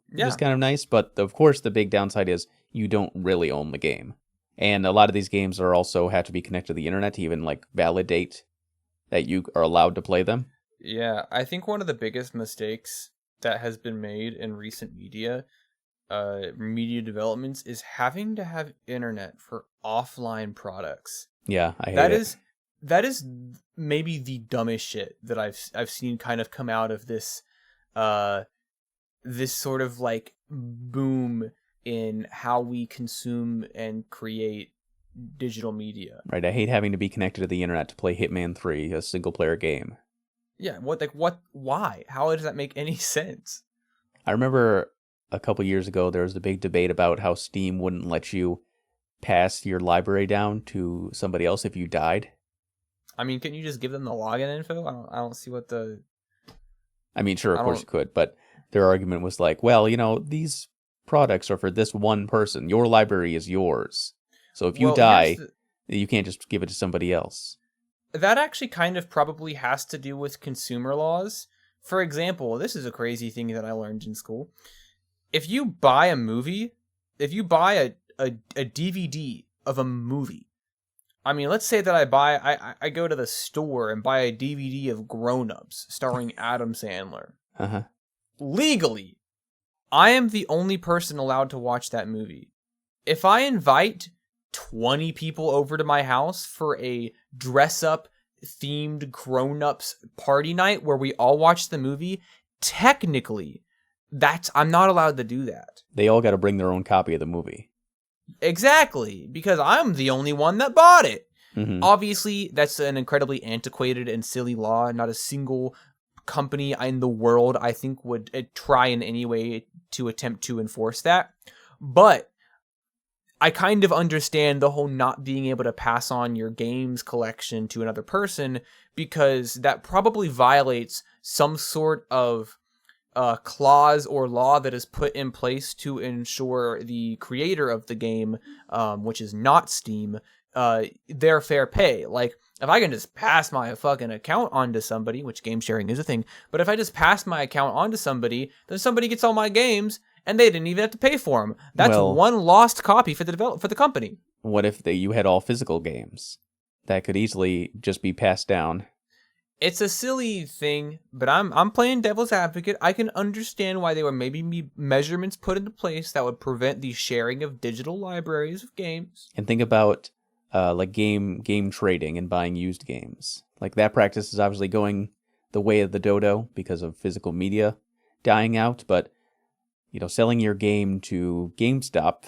Which Yeah. is kind of nice, but of course the big downside is you don't really own the game. And a lot of these games are also have to be connected to the internet to even like validate that you are allowed to play them. Yeah, I think one of the biggest mistakes that has been made in recent media developments is having to have internet for offline products. Yeah, I hate it. That is maybe the dumbest shit that I've seen kind of come out of this this sort of like boom in how we consume and create digital media. Right, I hate having to be connected to the internet to play Hitman 3, a single player game. Yeah, why? How does that make any sense? I remember a couple years ago there was a big debate about how Steam wouldn't let you pass your library down to somebody else if you died. I mean, couldn't you just give them the login info? I don't see what the... I mean, sure, of course you could, but their argument was like, well, you know, these products are for this one person. Your library is yours. So if you die, you can't just give it to somebody else. That actually kind of probably has to do with consumer laws. For example, this is a crazy thing that I learned in school. If you buy a movie, if you buy a DVD of a movie, I mean, let's say that I go to the store and buy a DVD of Grown Ups starring Adam Sandler. Uh-huh. Legally, I am the only person allowed to watch that movie. If I invite 20 people over to my house for a dress-up themed grown-ups party night where we all watch the movie, technically, I'm not allowed to do that. They all got to bring their own copy of the movie. Exactly, because I'm the only one that bought it. Mm-hmm. Obviously, that's an incredibly antiquated and silly law. Not a single company in the world, I think, would try in any way to attempt to enforce that. But I kind of understand the whole not being able to pass on your games collection to another person, because that probably violates some sort of clause or law that is put in place to ensure the creator of the game, which is not Steam, their fair pay. Like, if I can just pass my fucking account onto somebody, which game sharing is a thing, but if I just pass my account onto somebody, then somebody gets all my games, and they didn't even have to pay for them. That's one lost copy for the company. What if you had all physical games? That could easily just be passed down. It's a silly thing, but I'm playing devil's advocate. I can understand why there were maybe measurements put into place that would prevent the sharing of digital libraries of games. And think about like game trading and buying used games. Like, that practice is obviously going the way of the dodo because of physical media dying out, but you know, selling your game to GameStop,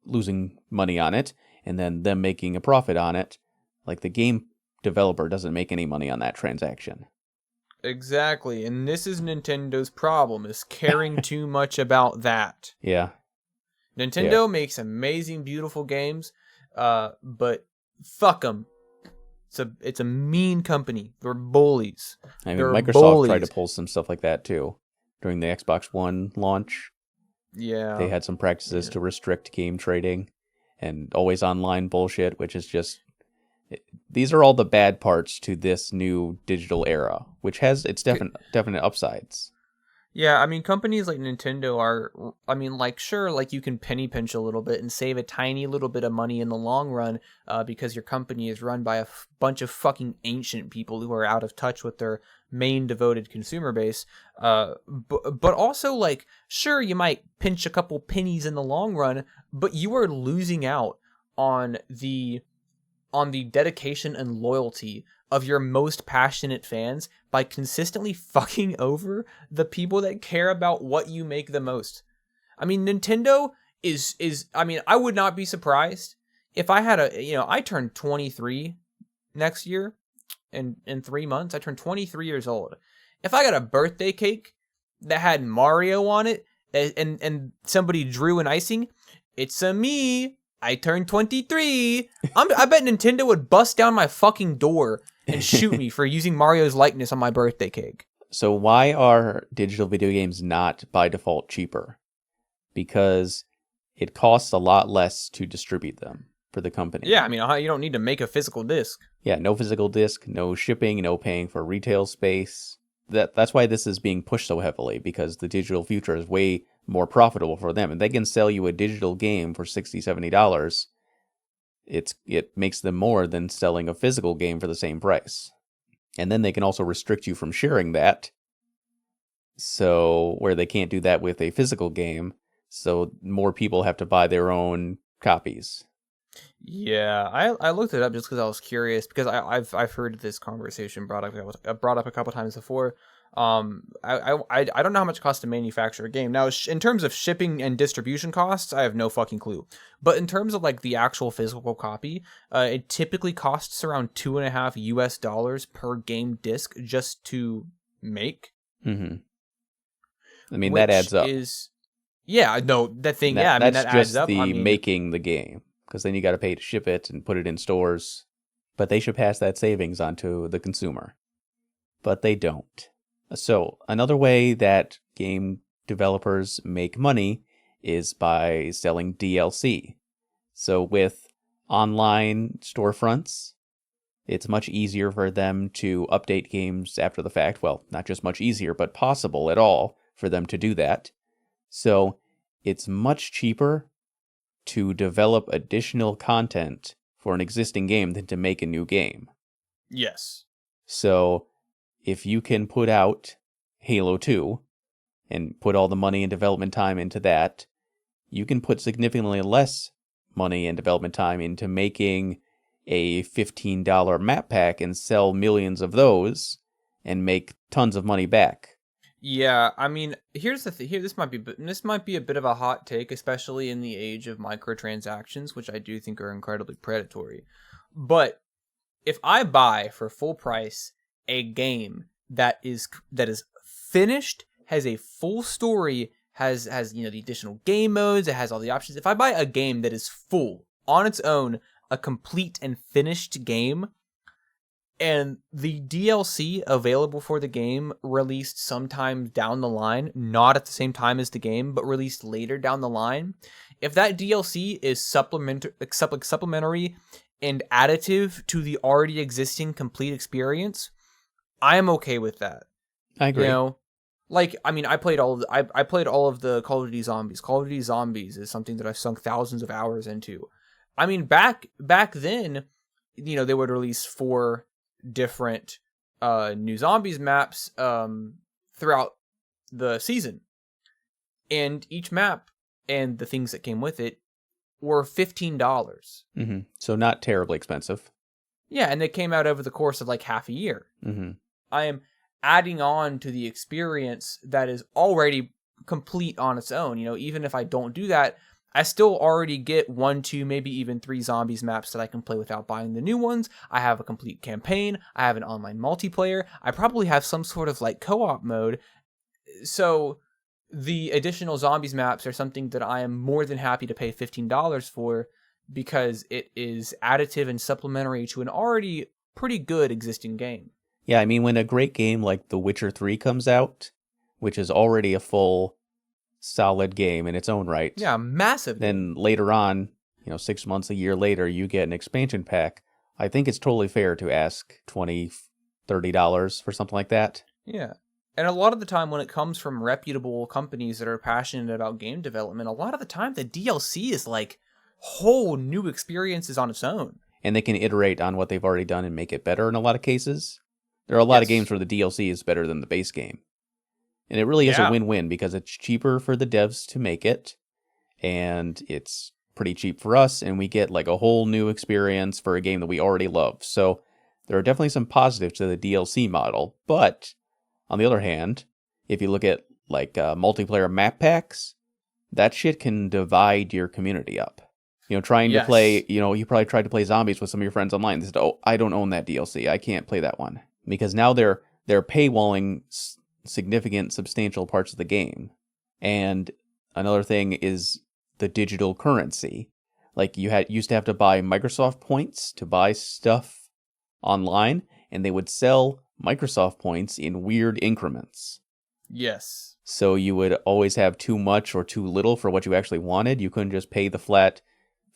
losing money on it, and then them making a profit on it, like, the game developer doesn't make any money on that transaction. Exactly, and this is Nintendo's problem, is caring too much about that. Yeah. Nintendo makes amazing, beautiful games, but fuck them. It's a mean company. They're bullies. I mean, Microsoft tried to pull some stuff like that too during the Xbox One launch. Yeah. They had some practices to restrict game trading and always online bullshit, which is just... These are all the bad parts to this new digital era, which has its definite upsides. Yeah, I mean, companies like Nintendo are, I mean, like, sure, like, you can penny pinch a little bit and save a tiny little bit of money in the long run because your company is run by a bunch of fucking ancient people who are out of touch with their main devoted consumer base. But also, like, sure, you might pinch a couple pennies in the long run, but you are losing out on the dedication and loyalty of your most passionate fans by consistently fucking over the people that care about what you make the most. I mean, Nintendo is I mean, I would not be surprised if I had I turned 23 next year, in 3 months. I turned 23 years old. If I got a birthday cake that had Mario on it and somebody drew an icing, it's a me. I turned 23. I bet Nintendo would bust down my fucking door and shoot me for using Mario's likeness on my birthday cake. So why are digital video games not by default cheaper? Because it costs a lot less to distribute them for the company. Yeah, I mean, you don't need to make a physical disc. Yeah, no physical disc, no shipping, no paying for retail space. That's why this is being pushed so heavily, because the digital future is way more profitable for them. And they can sell you a digital game for $60, $70. It makes them more than selling a physical game for the same price. And then they can also restrict you from sharing that. So, where they can't do that with a physical game, so more people have to buy their own copies. Yeah, I looked it up just because I was curious, because I've heard this conversation brought up a couple times before. I don't know how much it costs to manufacture a game. Now, in terms of shipping and distribution costs, I have no fucking clue. But in terms of like the actual physical copy, it typically costs around $2.50 per game disc just to make. Mm-hmm. I mean, that adds up. Yeah, no, that thing. Yeah, I mean that adds up. That's just the making the game, because then you got to pay to ship it and put it in stores. But they should pass that savings on to the consumer. But they don't. So another way that game developers make money is by selling DLC. So with online storefronts, it's much easier for them to update games after the fact. Well, not just much easier, but possible at all for them to do that. So it's much cheaper to develop additional content for an existing game than to make a new game. Yes. So if you can put out Halo 2 and put all the money and development time into that, you can put significantly less money and development time into making a $15 map pack and sell millions of those and make tons of money back. Yeah, I mean, here's the thing. This might be a bit of a hot take, especially in the age of microtransactions, which I do think are incredibly predatory. But if I buy for full price a game that is finished, has a full story, has the additional game modes, it has all the options. If I buy a game that is full on its own, a complete and finished game, and the DLC available for the game released sometime down the line, not at the same time as the game, but released later down the line, if that DLC is supplementary and additive to the already existing complete experience, I am okay with that. I agree. Like, I mean, I played all of the Call of Duty Zombies. Call of Duty Zombies is something that I've sunk thousands of hours into. I mean, back then, they would release 4 different new Zombies maps throughout the season, and each map and the things that came with it were $15. Mm-hmm. So not terribly expensive. Yeah, and they came out over the course of like half a year. Mm-hmm. I am adding on to the experience that is already complete on its own. Even if I don't do that, I still already get 1, 2, maybe even 3 Zombies maps that I can play without buying the new ones. I have a complete campaign. I have an online multiplayer. I probably have some sort of like co-op mode. So the additional Zombies maps are something that I am more than happy to pay $15 for, because it is additive and supplementary to an already pretty good existing game. Yeah, I mean, when a great game like The Witcher 3 comes out, which is already a full solid game in its own right. Yeah, massive. Then later on, 6 months, a year later, you get an expansion pack. I think it's totally fair to ask $20, $30 for something like that. Yeah. And a lot of the time when it comes from reputable companies that are passionate about game development, a lot of the time the DLC is like whole new experiences on its own. And they can iterate on what they've already done and make it better in a lot of cases. There are a lot of games where the DLC is better than the base game. And it really is a win-win, because it's cheaper for the devs to make it, and it's pretty cheap for us, and we get like a whole new experience for a game that we already love. So there are definitely some positives to the DLC model. But on the other hand, if you look at like multiplayer map packs, that shit can divide your community up. Trying to play, you probably tried to play Zombies with some of your friends online. They said, "Oh, I don't own that DLC. I can't play that one." Because now they're paywalling significant, substantial parts of the game. And another thing is the digital currency. Like you used to have to buy Microsoft points to buy stuff online, and they would sell Microsoft points in weird increments. Yes. So you would always have too much or too little for what you actually wanted. You couldn't just pay the flat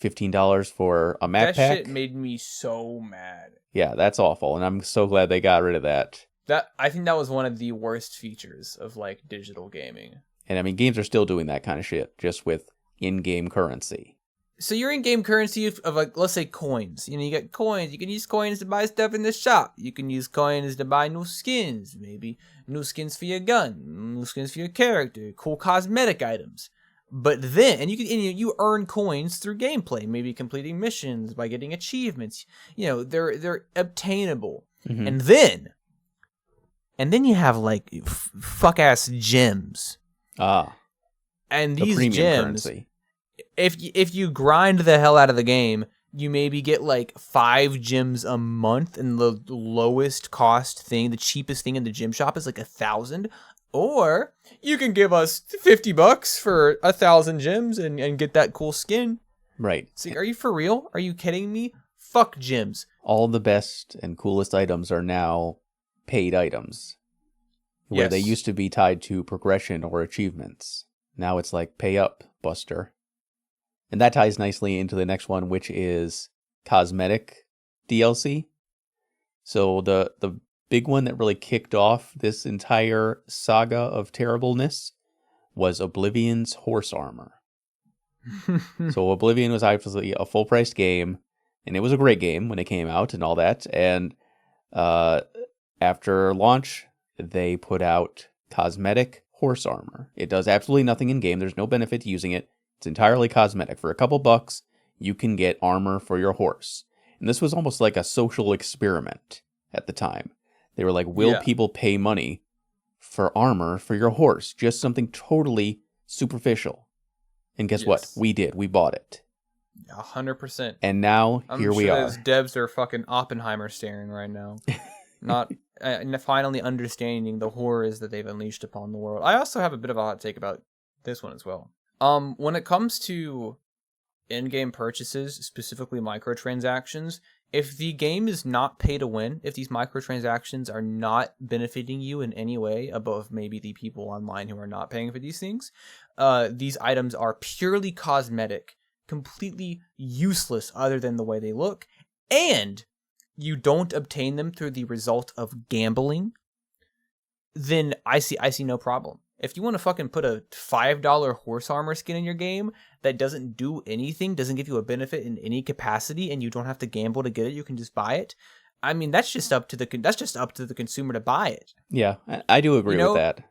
$15 for a Mac That pack. shit made me so mad. Yeah, that's awful, and I'm so glad they got rid of that. I think that was one of the worst features of like digital gaming. And I mean, games are still doing that kind of shit, just with in-game currency. So your in-game currency of like, let's say coins. You know, you get coins. You can use coins to buy stuff in the shop. You can use coins to buy new skins. Maybe new skins for your gun, new skins for your character, cool cosmetic items. But then, and you earn coins through gameplay, maybe completing missions by getting achievements. You know, they're obtainable. Mm-hmm. And then you have like fuck ass gems. And the these premium gems, currency. If you grind the hell out of the game, you maybe get like 5 gems a month, and the lowest cost thing, the cheapest thing in the gym shop is like 1,000. Or you can give us $50 for 1,000 gems and get that cool skin. Right. It's like, are you for real? Are you kidding me? Fuck gems. All the best and coolest items are now paid items. Where they used to be tied to progression or achievements. Now it's like, pay up, Buster. And that ties nicely into the next one, which is cosmetic DLC. So the big one that really kicked off this entire saga of terribleness was Oblivion's horse armor. So Oblivion was obviously a full-priced game, and it was a great game when it came out and all that. And after launch, they put out cosmetic horse armor. It does absolutely nothing in game. There's no benefit to using it. It's entirely cosmetic. For a couple bucks, you can get armor for your horse. And this was almost like a social experiment at the time. They were like, will people pay money for armor for your horse? Just something totally superficial. And guess what? We did. We bought it. 100%. And now, here we are. Those devs are fucking Oppenheimer staring right now. Not finally understanding the horrors that they've unleashed upon the world. I also have a bit of a hot take about this one as well. When it comes to in-game purchases, specifically microtransactions, if the game is not pay to win, if these microtransactions are not benefiting you in any way above maybe the people online who are not paying for these things, these items are purely cosmetic, completely useless other than the way they look, and you don't obtain them through the result of gambling, then I see no problem. If you want to fucking put a $5 horse armor skin in your game that doesn't do anything, doesn't give you a benefit in any capacity, and you don't have to gamble to get it, you can just buy it. I mean, that's just up to the consumer to buy it. Yeah, I do agree with that.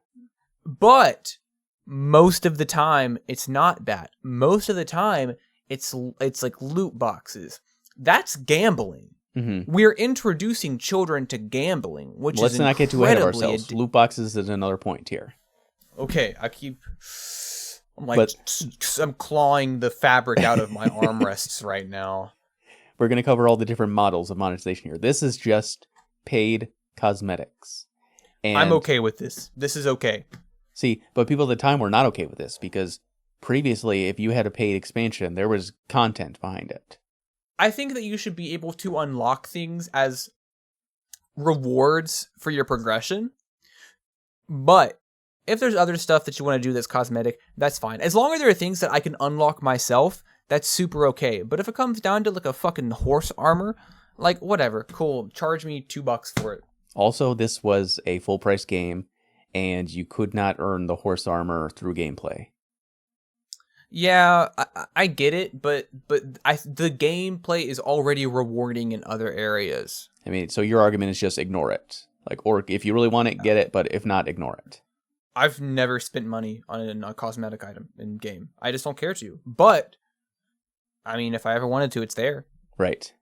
But most of the time, it's not that. Most of the time, it's like loot boxes. That's gambling. Mm-hmm. We're introducing children to gambling, which Let's is not get too ahead of ourselves. Loot boxes is another point here. Okay, I'm clawing the fabric out of my armrests right now. We're going to cover all the different models of monetization here. This is just paid cosmetics. And I'm okay with this. This is okay. See, but people at the time were not okay with this because previously, if you had a paid expansion, there was content behind it. I think that you should be able to unlock things as rewards for your progression. But if there's other stuff that you want to do that's cosmetic, that's fine. As long as there are things that I can unlock myself, that's super okay. But if it comes down to like a fucking horse armor, like whatever, cool. Charge me $2 for it. Also, this was a full price game, and you could not earn the horse armor through gameplay. Yeah, I get it, but the gameplay is already rewarding in other areas. I mean, so your argument is just ignore it. Like, or if you really want it, get it, but if not, ignore it. I've never spent money on a cosmetic item in game. I just don't care to. But, I mean, if I ever wanted to, it's there. Right.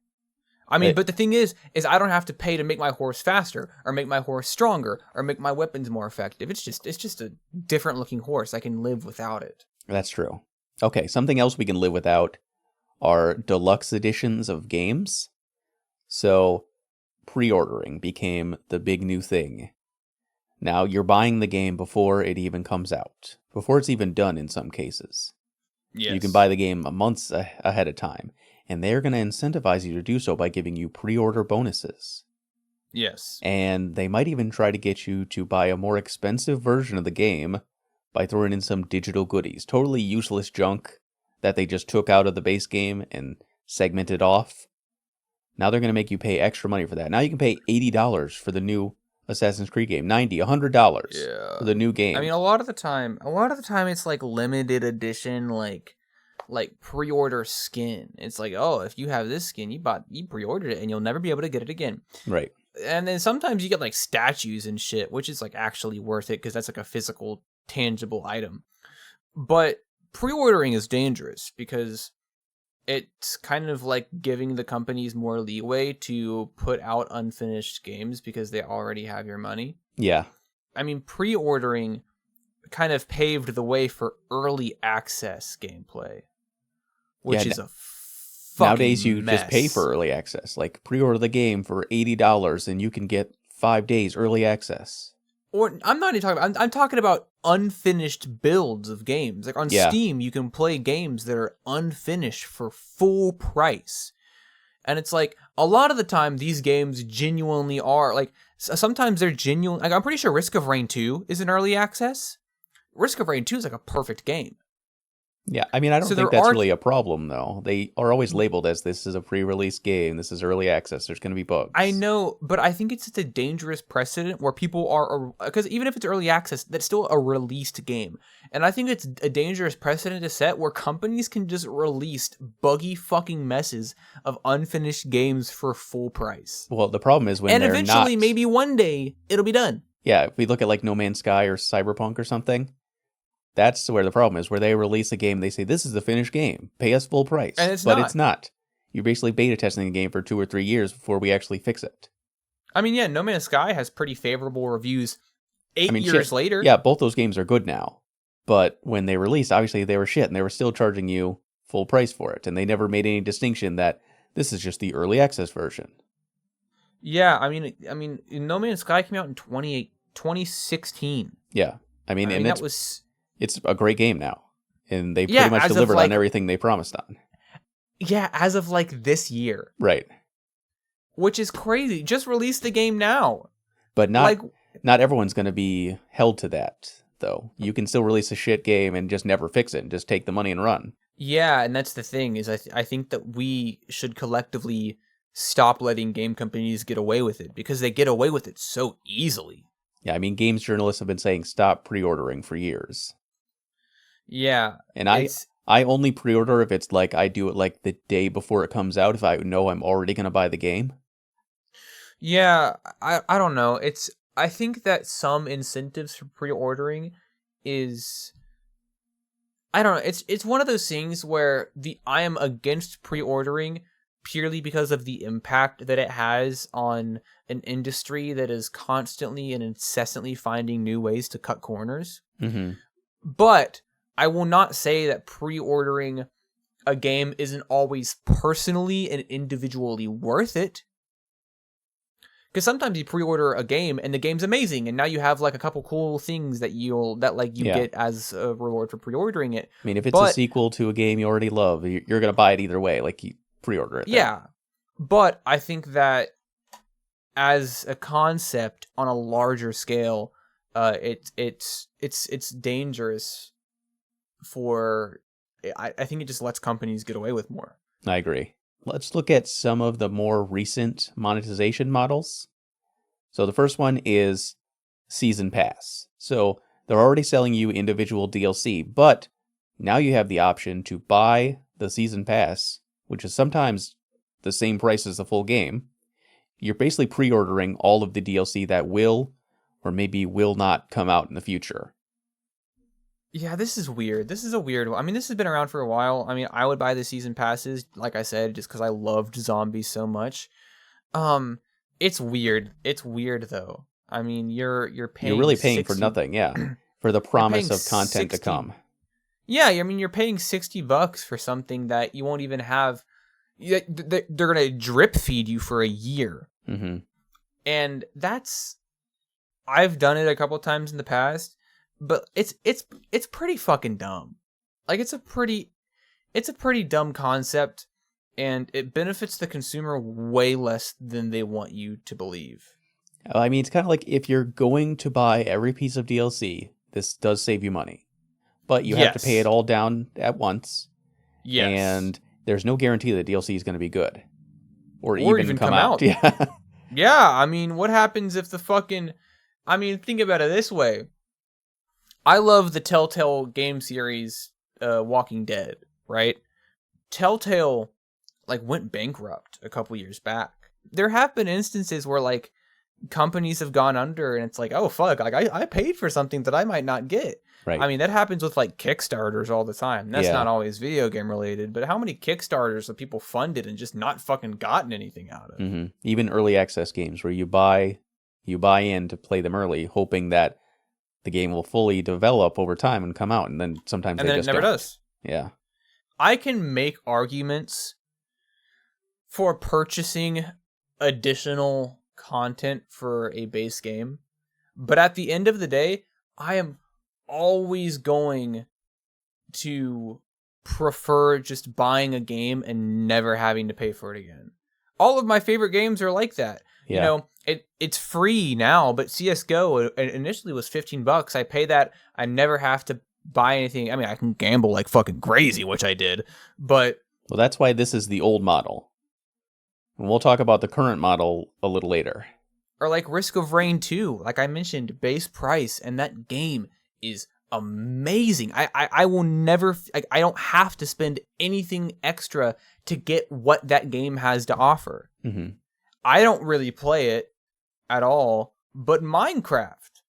I mean, but the thing is I don't have to pay to make my horse faster, or make my horse stronger, or make my weapons more effective. It's just a different looking horse. I can live without it. That's true. Okay, something else we can live without are deluxe editions of games. So, pre-ordering became the big new thing. Now, you're buying the game before it even comes out, before it's even done in some cases. Yes. You can buy the game months ahead of time, and they're going to incentivize you to do so by giving you pre-order bonuses. Yes. And they might even try to get you to buy a more expensive version of the game by throwing in some digital goodies. Totally useless junk that they just took out of the base game and segmented off. Now they're going to make you pay extra money for that. Now you can pay $80 for the new Assassin's Creed game. $90, $100 for the new game. I mean, a lot of the time it's like limited edition, like pre-order skin. It's like, oh, if you have this skin, you pre-ordered it and you'll never be able to get it again. Right. And then sometimes you get like statues and shit, which is like actually worth it because that's like a physical, tangible item. But pre-ordering is dangerous because it's kind of like giving the companies more leeway to put out unfinished games because they already have your money. Yeah. I mean, pre-ordering kind of paved the way for early access gameplay, which is a fucking nowadays you mess. just pay for early access. Like pre-order the game for $80 and you can get 5 days early access. Or I'm not even talking about. I'm talking about unfinished builds of games. Like on Steam, you can play games that are unfinished for full price, and it's like a lot of the time these games genuinely are like. Sometimes they're genuine. Like I'm pretty sure Risk of Rain 2 is in early access. Risk of Rain 2 is like a perfect game. Yeah, I mean, I don't think that's really a problem, though. They are always labeled as this is a pre-release game, this is early access, there's going to be bugs. I know, but I think it's a dangerous precedent where people are... Because even if it's early access, that's still a released game. And I think it's a dangerous precedent to set where companies can just release buggy fucking messes of unfinished games for full price. Well, the problem is when and they're eventually, maybe one day, it'll be done. Yeah, if we look at like No Man's Sky or Cyberpunk or something... That's where the problem is, where they release a game, they say, this is the finished game, pay us full price. And it's But it's not. You're basically beta testing the game for 2 or 3 years before we actually fix it. I mean, yeah, No Man's Sky has pretty favorable reviews 8 years later. Yeah, both those games are good now. But when they released, obviously they were shit, and they were still charging you full price for it. And they never made any distinction that this is just the early access version. Yeah, I mean, No Man's Sky came out in 2016. Yeah. I mean that was... It's a great game now, and they pretty much delivered on everything they promised on. Yeah, as of like this year. Right. Which is crazy. Just release the game now. But not everyone's going to be held to that, though. You can still release a shit game and just never fix it and just take the money and run. Yeah, and that's the thing, is I think that we should collectively stop letting game companies get away with it, because they get away with it so easily. Yeah, I mean, games journalists have been saying stop pre-ordering for years. Yeah. And I only pre-order if it's like I do it like the day before it comes out, if I know I'm already going to buy the game. Yeah, I don't know. I think that some incentives for pre-ordering is... I don't know. It's one of those things where I am against pre-ordering purely because of the impact that it has on an industry that is constantly and incessantly finding new ways to cut corners. Mm-hmm. But I will not say that pre-ordering a game isn't always personally and individually worth it. Because sometimes you pre-order a game and the game's amazing, and now you have like a couple cool things that you get as a reward for pre-ordering it. I mean, if it's a sequel to a game you already love, you're going to buy it either way. Like, you pre-order it. Yeah, but I think that as a concept on a larger scale, it's dangerous. I think it just lets companies get away with more. I agree. Let's look at some of the more recent monetization models. So the first one is Season Pass. So they're already selling you individual DLC, but now you have the option to buy the Season Pass, which is sometimes the same price as the full game. You're basically pre-ordering all of the DLC that will or maybe will not come out in the future. Yeah, this is weird. This is a weird one. I mean, this has been around for a while. I mean, I would buy the season passes, like I said, just because I loved zombies so much. It's weird. It's weird though. I mean, you're paying. You're really paying for nothing, yeah, for the promise of content to come. Yeah, I mean, you're paying $60 for something that you won't even have. They're gonna drip feed you for a year, mm-hmm. and that's. I've done it a couple times in the past, but it's pretty fucking dumb. Like it's a pretty dumb concept, and it benefits the consumer way less than they want you to believe. I mean, it's kind of like if you're going to buy every piece of DLC, this does save you money. But you have to pay it all down at once. Yes. And there's no guarantee that DLC is going to be good. Or even come out. Yeah. Yeah, I mean, what happens if the fucking... I mean, think about it this way. I love the Telltale game series, Walking Dead, right? Telltale, like, went bankrupt a couple years back. There have been instances where, like, companies have gone under and it's like, oh, fuck, like, I paid for something that I might not get. Right. I mean, that happens with, like, Kickstarters all the time. That's not always video game related, but how many Kickstarters have people funded and just not fucking gotten anything out of? Mm-hmm. Even early access games where you buy in to play them early, hoping that the game will fully develop over time and come out, and then sometimes they just never don't. does. Yeah. I can make arguments for purchasing additional content for a base game, but at the end of the day, I am always going to prefer just buying a game and never having to pay for it again. All of my favorite games are like that. Yeah. You know, it's free now, but CSGO initially was $15. I pay that. I never have to buy anything. I mean, I can gamble like fucking crazy, which I did, but... Well, that's why this is the old model. And we'll talk about the current model a little later. Or like Risk of Rain 2, like I mentioned, base price, and that game is amazing. I will never... I don't have to spend anything extra to get what that game has to offer. Mm-hmm. I don't really play it at all, but Minecraft.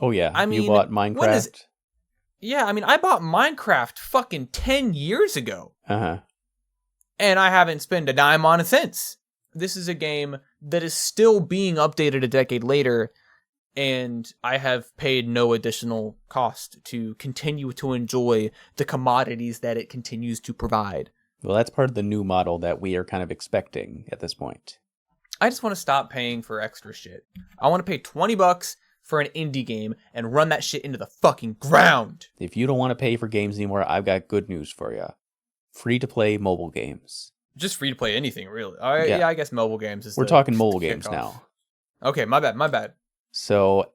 Oh, yeah. I mean, you bought Minecraft? Yeah, I mean, I bought Minecraft fucking 10 years ago. Uh-huh. And I haven't spent a dime on it since. This is a game that is still being updated a decade later, and I have paid no additional cost to continue to enjoy the commodities that it continues to provide. Well, that's part of the new model that we are kind of expecting at this point. I just want to stop paying for extra shit. I want to pay $20 for an indie game and run that shit into the fucking ground. If you don't want to pay for games anymore, I've got good news for you. Free-to-play mobile games. Just free to play anything, really. Yeah. I guess mobile games is... We're talking mobile games now. Okay, my bad. So,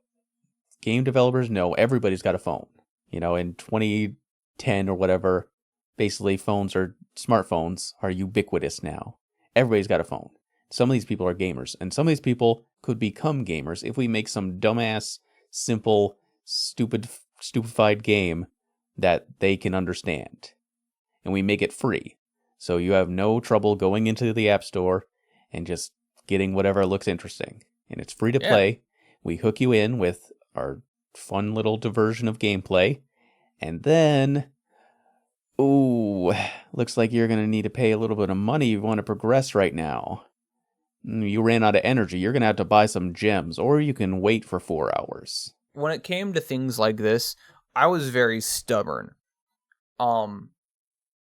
game developers know everybody's got a phone. You know, in 2010 or whatever, basically smartphones are ubiquitous now. Everybody's got a phone. Some of these people are gamers, and some of these people could become gamers if we make some dumbass, simple, stupefied game that they can understand. And we make it free. So you have no trouble going into the App Store and just getting whatever looks interesting. And it's free to play. We hook you in with our fun little diversion of gameplay. And then, looks like you're going to need to pay a little bit of money if you want to progress right now. You ran out of energy. You're going to have to buy some gems, or you can wait for 4 hours. When it came to things like this, I was very stubborn.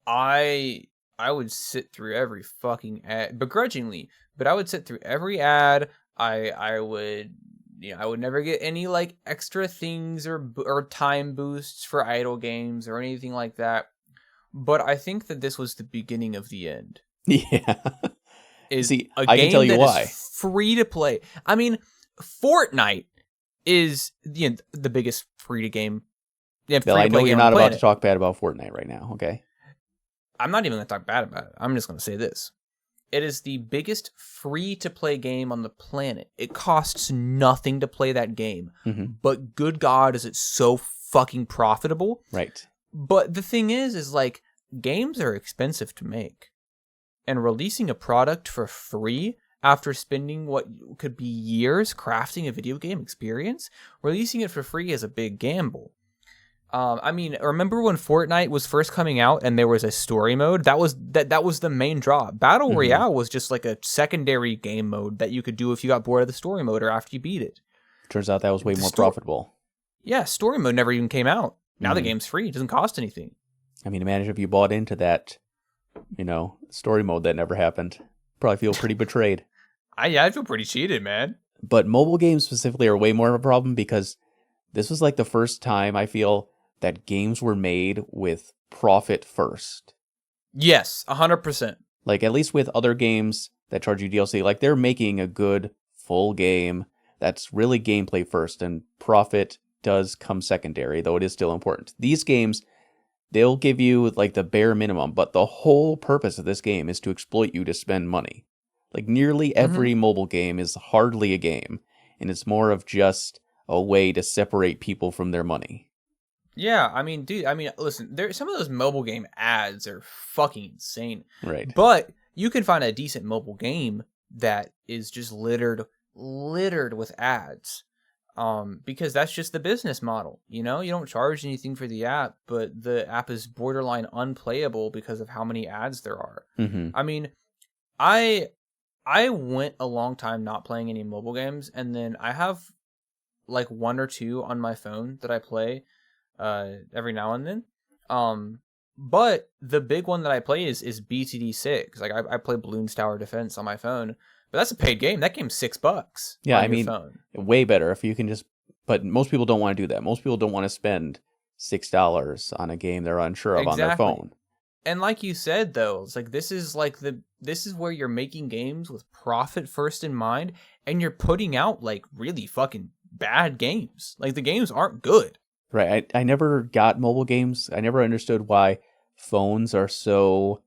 I would sit through every fucking ad, begrudgingly, but I would sit through every ad. I would never get any like extra things or time boosts for idle games or anything like that. But I think that this was the beginning of the end. Yeah. See, I can tell you why. Is free to play. I mean, Fortnite is the biggest free to game. Yeah, Bill, I know you're not about to talk bad about Fortnite right now, okay? I'm not even going to talk bad about it. I'm just going to say this. It is the biggest free-to-play game on the planet. It costs nothing to play that game. Mm-hmm. But good God, is it so fucking profitable? Right. But the thing is like, games are expensive to make. And releasing a product for free after spending what could be years crafting a video game experience, releasing it for free is a big gamble. I mean, remember when Fortnite was first coming out and there was a story mode? That was the main draw. Battle Royale was just like a secondary game mode that you could do if you got bored of the story mode or after you beat it. Turns out that was way more profitable. Yeah, story mode never even came out. Now the game's free. It doesn't cost anything. I mean, imagine if you bought into that, story mode that never happened. Probably feel pretty betrayed. I feel pretty cheated, man. But mobile games specifically are way more of a problem because this was like the first time I feel that games were made with profit first. Yes, 100%. Like, at least with other games that charge you DLC, like, they're making a good full game that's really gameplay first, and profit does come secondary, though it is still important. These games, they'll give you, like, the bare minimum, but the whole purpose of this game is to exploit you to spend money. Like, nearly every mobile game is hardly a game, and it's more of just a way to separate people from their money. Yeah, I mean, dude, listen, some of those mobile game ads are fucking insane. Right. But you can find a decent mobile game that is just littered with ads. Because that's just the business model, you know? You don't charge anything for the app, but the app is borderline unplayable because of how many ads there are. Mm-hmm. I mean, I went a long time not playing any mobile games, and then I have like one or two on my phone that I play every now and then. But the big one that I play is BTD6. Like I play Bloons Tower Defense on my phone, but that's a paid game. That game's $6. Yeah, on I your mean, phone. way better if you can just. But most people don't want to do that. Most people don't want to spend $6 on a game they're unsure of on their phone. And like you said, though, it's like this is where you're making games with profit first in mind, and you're putting out like really fucking bad games. Like the games aren't good. Right. I never got mobile games. I never understood why phones are so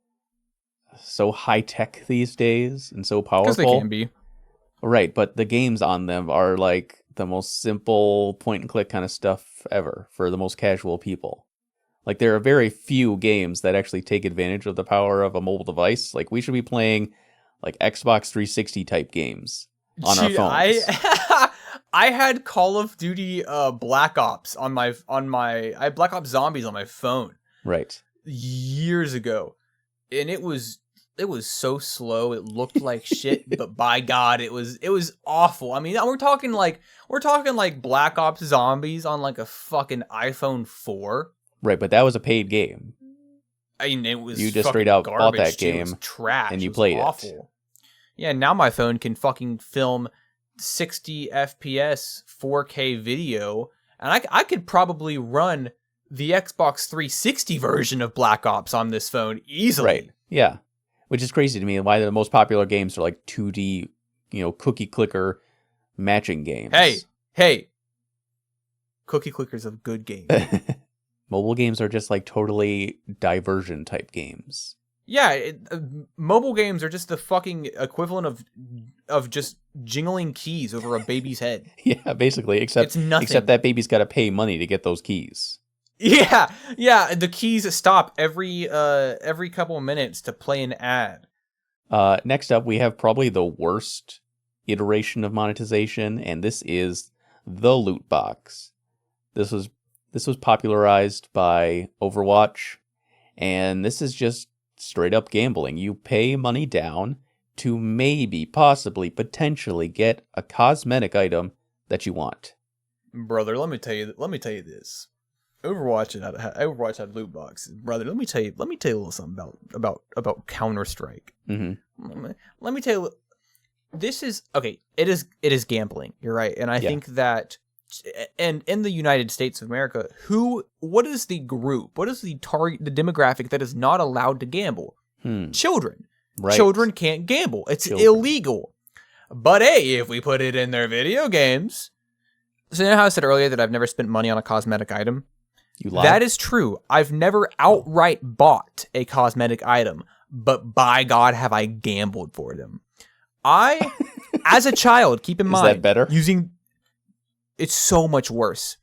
high tech these days and so powerful. Because they can be. Right, but the games on them are like the most simple point and click kind of stuff ever for the most casual people. Like, there are very few games that actually take advantage of the power of a mobile device. Like, we should be playing like Xbox 360 type games on our phones. I had Call of Duty Black Ops I had Black Ops Zombies on my phone. Right. Years ago. And it was so slow. It looked like shit, but by God, it was awful. I mean, we're talking like Black Ops Zombies on like a fucking iPhone 4. Right, but that was a paid game. I mean, it was you just straight out bought that game, it was trash, and you played awful. it. Yeah, now my phone can fucking film 60 FPS 4K video, and I could probably run the Xbox 360 version of Black Ops on this phone easily. Right. Yeah. Which is crazy to me. Why the most popular games are like 2D, cookie clicker matching games. Hey. Cookie clicker's a good game. Mobile games are just like totally diversion type games. Yeah, mobile games are just the fucking equivalent of just jingling keys over a baby's head. Yeah, basically, except that baby's got to pay money to get those keys. Yeah, the keys stop every couple of minutes to play an ad. Next up, we have probably the worst iteration of monetization, and this is the loot box. This was popularized by Overwatch, and this is just straight up gambling. You pay money down to maybe, possibly, potentially get a cosmetic item that you want. Brother, let me tell you this. Overwatch had loot boxes. Brother, let me tell you a little something about Counter-Strike. Mm-hmm. Let me tell you, this is okay. It is gambling. You're right, and I think that, and in the United States of America, what is the group? What is the target? The demographic that is not allowed to gamble? Children. Right. Children can't gamble. It's illegal. But hey, if we put it in their video games, so you know how I said earlier that I've never spent money on a cosmetic item? You lied. That is true. I've never outright bought a cosmetic item, but by God, have I gambled for them. As a child, keep in mind. Is that better? It's so much worse.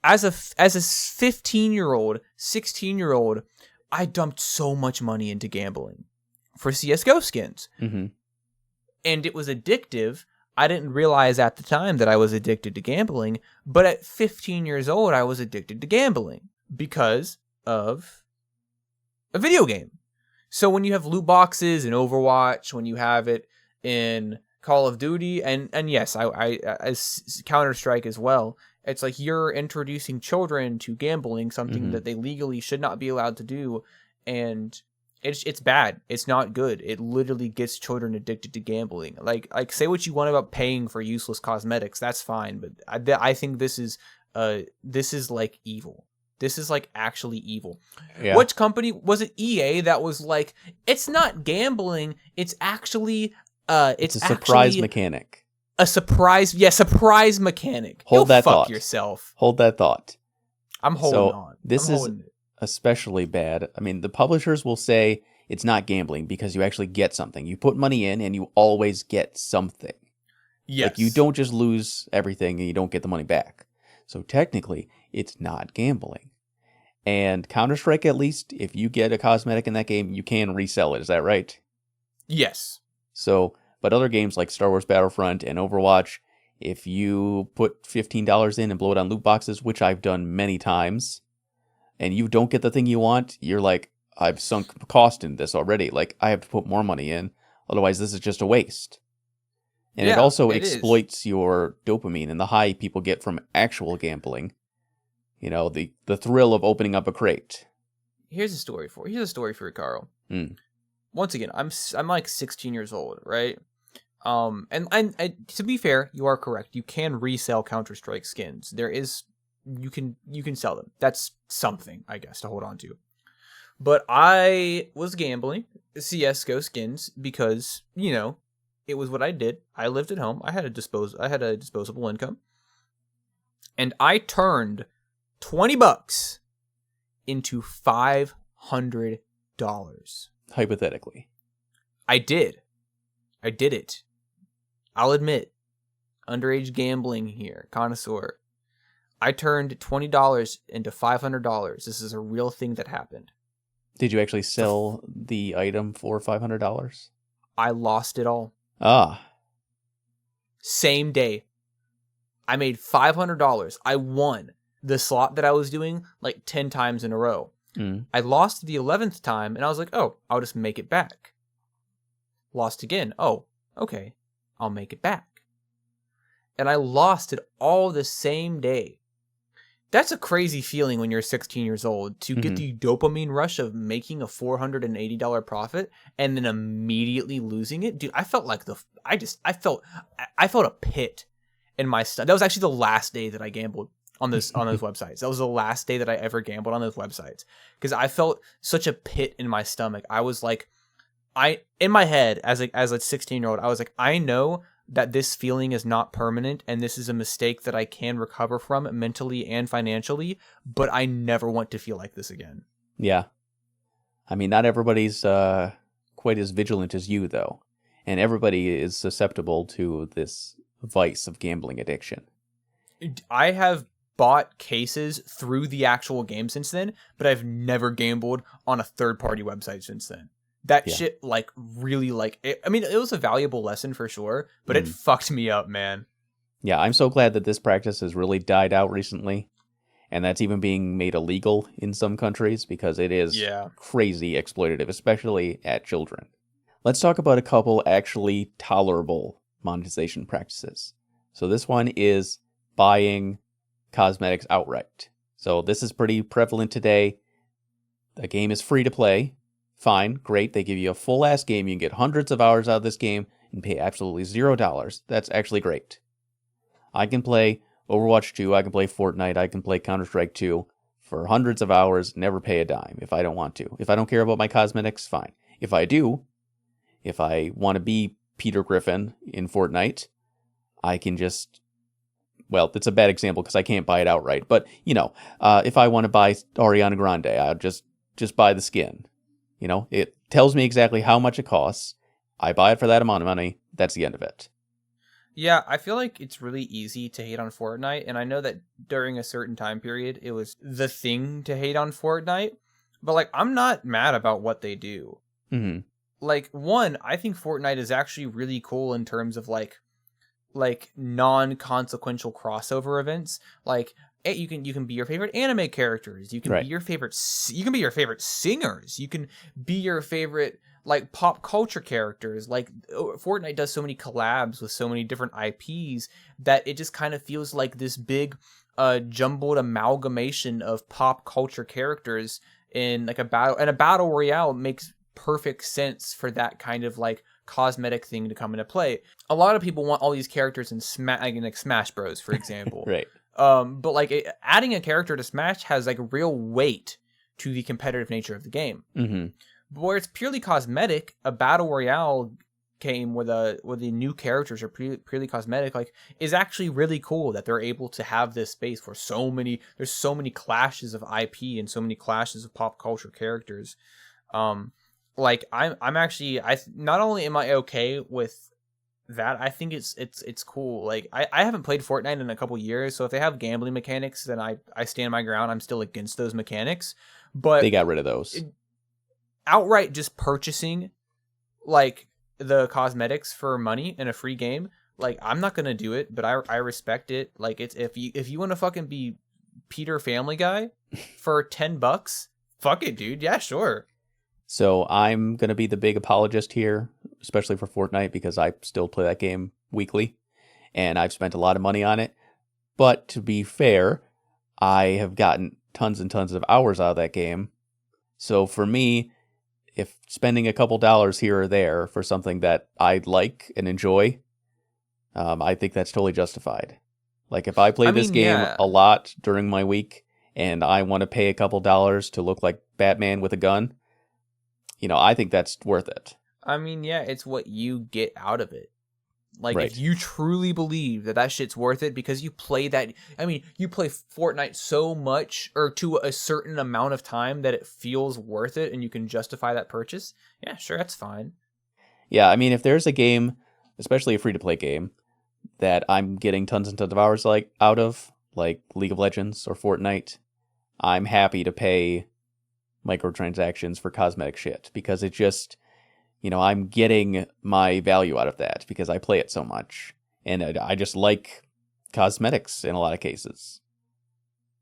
As a 15-year-old, 16-year-old, I dumped so much money into gambling for CSGO skins. Mm-hmm. And it was addictive. I didn't realize at the time that I was addicted to gambling, but at 15 years old, I was addicted to gambling because of a video game. So when you have loot boxes in Overwatch, when you have it in Call of Duty, and yes, I as Counter-Strike as well, it's like you're introducing children to gambling, something that they legally should not be allowed to do, and It's bad. It's not good. It literally gets children addicted to gambling. Like say what you want about paying for useless cosmetics. That's fine, but I think this is like evil. This is like actually evil. Yeah. Which company was it? EA that was like, it's not gambling. It's actually It's a surprise mechanic. A surprise, surprise mechanic. Hold that fuck thought. yourself. Hold that thought. I'm holding on. This is especially bad. I mean, the publishers will say it's not gambling because you actually get something. You put money in and you always get something. Yes. Like, you don't just lose everything and you don't get the money back. So technically, it's not gambling. And Counter-Strike, at least, if you get a cosmetic in that game, you can resell it. Is that right? Yes. So, but other games like Star Wars Battlefront and Overwatch, if you put $15 in and blow it on loot boxes, which I've done many times, and you don't get the thing you want, you're like, I've sunk cost in this already. Like, I have to put more money in. Otherwise, this is just a waste. And it also exploits your dopamine and the high people get from actual gambling. You know, the thrill of opening up a crate. Here's a story for you, Carl. Mm. Once again, I'm like 16 years old, right? And to be fair, you are correct. You can resell Counter-Strike skins. You can sell them. That's something, I guess, to hold on to. But I was gambling CS:GO skins because, you know, it was what I did. I lived at home. I had a disposable income. And I turned $20 into $500. Hypothetically. I did it. I'll admit. Underage gambling here. Connoisseur. I turned $20 into $500. This is a real thing that happened. Did you actually sell the item for $500? I lost it all. Ah. Same day. I made $500. I won the slot that I was doing like 10 times in a row. Mm. I lost the 11th time and I was like, oh, I'll just make it back. Lost again. Oh, okay. I'll make it back. And I lost it all the same day. That's a crazy feeling when you're 16 years old to get the dopamine rush of making a $480 profit and then immediately losing it. Dude, I felt like I felt a pit in my stomach. That was actually the last day that I gambled on those websites. That was the last day that I ever gambled on those websites because I felt such a pit in my stomach. I was like, in my head as a 16-year-old, I was like, I know that this feeling is not permanent and this is a mistake that I can recover from mentally and financially, but I never want to feel like this again. Yeah. I mean, not everybody's quite as vigilant as you, though. And everybody is susceptible to this vice of gambling addiction. I have bought cases through the actual game since then, but I've never gambled on a third-party website since then. That shit, like, really, like... I mean, it was a valuable lesson for sure, but it fucked me up, man. Yeah, I'm so glad that this practice has really died out recently, and that's even being made illegal in some countries, because it is crazy exploitative, especially at children. Let's talk about a couple actually tolerable monetization practices. So this one is buying cosmetics outright. So this is pretty prevalent today. The game is free to play. Fine, great. They give you a full-ass game. You can get hundreds of hours out of this game and pay absolutely $0. That's actually great. I can play Overwatch 2, I can play Fortnite, I can play Counter-Strike 2 for hundreds of hours, never pay a dime if I don't want to. If I don't care about my cosmetics, fine. If I do, if I want to be Peter Griffin in Fortnite, I can just... Well, it's a bad example because I can't buy it outright. But, you know, if I want to buy Ariana Grande, I'll just buy the skin. You know, it tells me exactly how much it costs. I buy it for that amount of money. That's the end of it. Yeah, I feel like it's really easy to hate on Fortnite. And I know that during a certain time period, it was the thing to hate on Fortnite. But, like, I'm not mad about what they do. Mm-hmm. Like, one, I think Fortnite is actually really cool in terms of, like non-consequential crossover events. Like, you can be your favorite anime characters. You can be your favorite. You can be your favorite singers. You can be your favorite like pop culture characters. Like Fortnite does so many collabs with so many different IPs that it just kind of feels like this big, jumbled amalgamation of pop culture characters in like a battle. And a battle royale makes perfect sense for that kind of like cosmetic thing to come into play. A lot of people want all these characters in like Smash Bros, for example. Right. But like adding a character to Smash has like real weight to the competitive nature of the game. Mm-hmm. But where it's purely cosmetic, a battle royale game where the new characters are purely cosmetic, like, is actually really cool that they're able to have this space for there's so many clashes of IP and so many clashes of pop culture characters. Like I'm actually, not only am I okay with that, I think it's cool. Like I haven't played Fortnite in a couple years, so if they have gambling mechanics, then I stand my ground. I'm still against those mechanics, but They got rid of those. Outright just purchasing like the cosmetics for money in a free game, like, I'm not gonna do it, but I respect it. Like, it's if you want to fucking be Peter Family Guy for $10, fuck it, dude. Yeah, sure. So I'm going to be the big apologist here, especially for Fortnite, because I still play that game weekly, and I've spent a lot of money on it. But to be fair, I have gotten tons and tons of hours out of that game. So for me, if spending a couple dollars here or there for something that I like and enjoy, I think that's totally justified. Like, if I play this game yeah, a lot during my week and I want to pay a couple dollars to look like Batman with a gun, I think that's worth it. I mean, yeah, it's what you get out of it. Like, Right. if you truly believe that shit's worth it because you play that, I mean, you play Fortnite so much or to a certain amount of time that it feels worth it and you can justify that purchase, yeah, sure, that's fine. Yeah, I mean, if there's a game, especially a free-to-play game, that I'm getting tons and tons of hours out of, like League of Legends or Fortnite, I'm happy to pay microtransactions for cosmetic shit, because it just, I'm getting my value out of that because I play it so much. And I just like cosmetics in a lot of cases.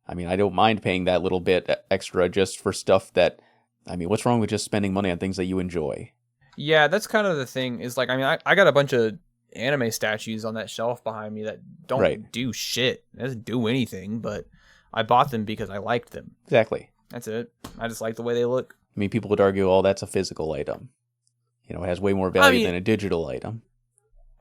I mean, I don't mind paying that little bit extra just for stuff that, I mean, what's wrong with just spending money on things that you enjoy? Yeah, that's kind of the thing, is like, I mean, I got a bunch of anime statues on that shelf behind me that don't Right. do shit. It doesn't do anything, but I bought them because I liked them. Exactly. That's it. I just like the way they look. I mean, people would argue, oh, that's a physical item. It has way more value than a digital item.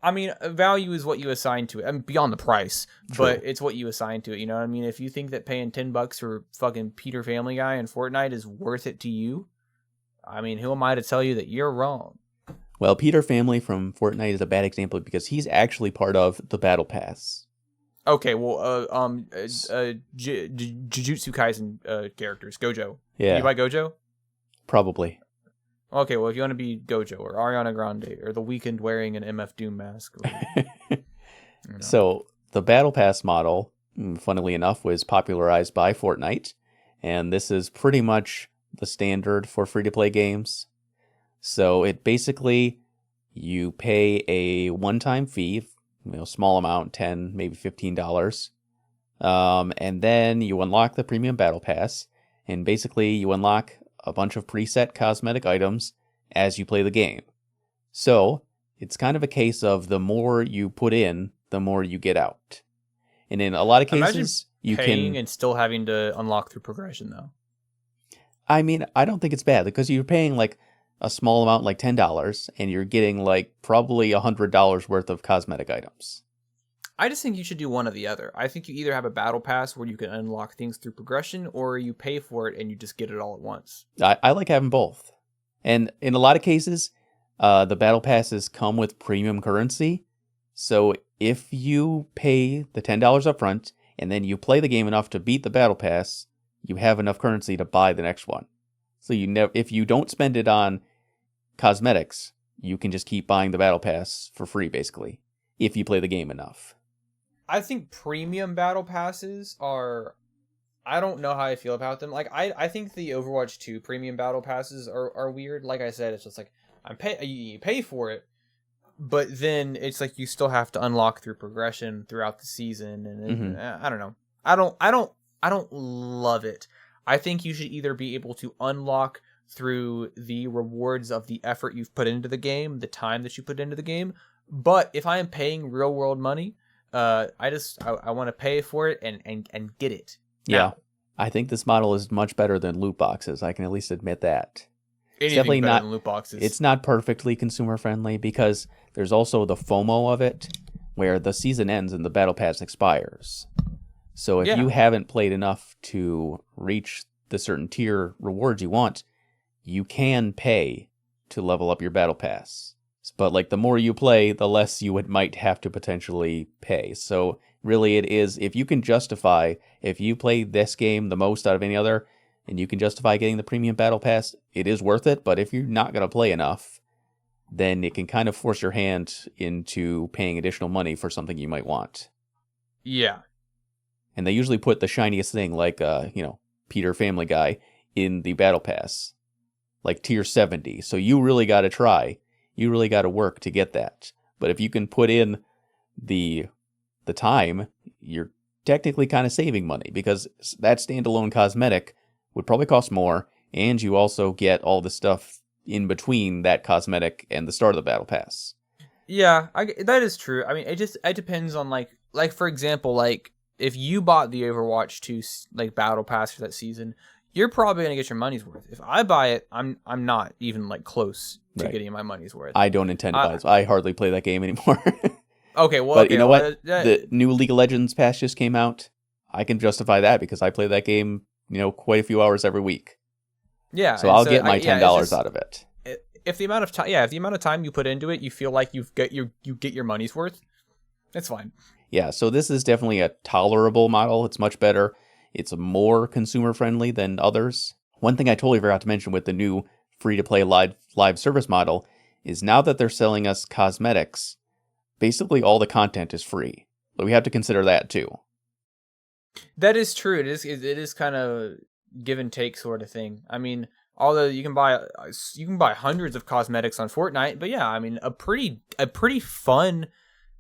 I mean, value is what you assign to it. I mean, beyond the price, True. but it's what you assign to it. You know what I mean? If you think that paying $10 for fucking Peter Family Guy and Fortnite is worth it to you, I mean, who am I to tell you that you're wrong? Well, Peter Family from Fortnite is a bad example because he's actually part of the Battle Pass. Okay, well, Jujutsu Kaisen characters, Gojo. Yeah. Can you buy Gojo? Probably. Okay, well, if you want to be Gojo or Ariana Grande or The Weeknd wearing an MF Doom mask. So, the Battle Pass model, funnily enough, was popularized by Fortnite, and this is pretty much the standard for free-to-play games. So, it basically, you pay a one-time fee, small amount, $10, maybe $15, and then you unlock the Premium Battle Pass, and basically you unlock a bunch of preset cosmetic items as you play the game. So, it's kind of a case of the more you put in, the more you get out. And in a lot of cases, you paying can... and still having to unlock through progression, though. I mean, I don't think it's bad, because you're paying like a small amount, like $10, and you're getting like probably $100 worth of cosmetic items. I just think you should do one or the other. I think you either have a battle pass where you can unlock things through progression, or you pay for it and you just get it all at once. I like having both. And in a lot of cases, the battle passes come with premium currency. So if you pay the $10 up front, and then you play the game enough to beat the battle pass, you have enough currency to buy the next one. So if you don't spend it on cosmetics, you can just keep buying the battle pass for free, basically, if you play the game enough. I think premium battle passes are... I don't know how I feel about them. Like, I think the Overwatch 2 premium battle passes are weird. Like I said, it's just like, you pay for it, but then it's like you still have to unlock through progression throughout the season, and I don't know. I don't love it. I think you should either be able to unlock through the rewards of the effort you've put into the game, the time that you put into the game. But if I am paying real world money, I want to pay for it and get it. Yeah, I think this model is much better than loot boxes. I can at least admit that. It's Anything's definitely better not. than loot boxes. It's not perfectly consumer friendly because there's also the FOMO of it, where the season ends and the battle pass expires. So if you Yeah. haven't played enough to reach the certain tier rewards you want, you can pay to level up your battle pass. But like the more you play, the less you might have to potentially pay. So really it is, if you can justify, if you play this game the most out of any other, and you can justify getting the premium battle pass, it is worth it. But if you're not going to play enough, then it can kind of force your hand into paying additional money for something you might want. Yeah. And they usually put the shiniest thing, like, Peter Family Guy, in the battle pass, like tier 70. So you really got to try. You really got to work to get that. But if you can put in the time, you're technically kind of saving money, because that standalone cosmetic would probably cost more, and you also get all the stuff in between that cosmetic and the start of the battle pass. Yeah, that is true. I mean, it depends on like for example, like if you bought the Overwatch 2 like battle pass for that season, you're probably gonna get your money's worth. If I buy it, I'm not even like close to Right. getting my money's worth. I don't intend to buy it. I hardly play that game anymore. Okay, well, But okay, you know well, what? The new League of Legends patch just came out. I can justify that because I play that game, quite a few hours every week. yeah, So and I'll get my $10 it's out of it. if the amount of time, if the amount of time you put into it, you feel like you get your money's worth, it's fine. Yeah, so this is definitely a tolerable model. It's much better. It's more consumer friendly than others. One thing I totally forgot to mention with the new free-to-play live service model is now that they're selling us cosmetics, basically all the content is free. But we have to consider that too. That is true. It is kind of give and take sort of thing. I mean, although you can buy hundreds of cosmetics on Fortnite, but yeah, I mean a pretty fun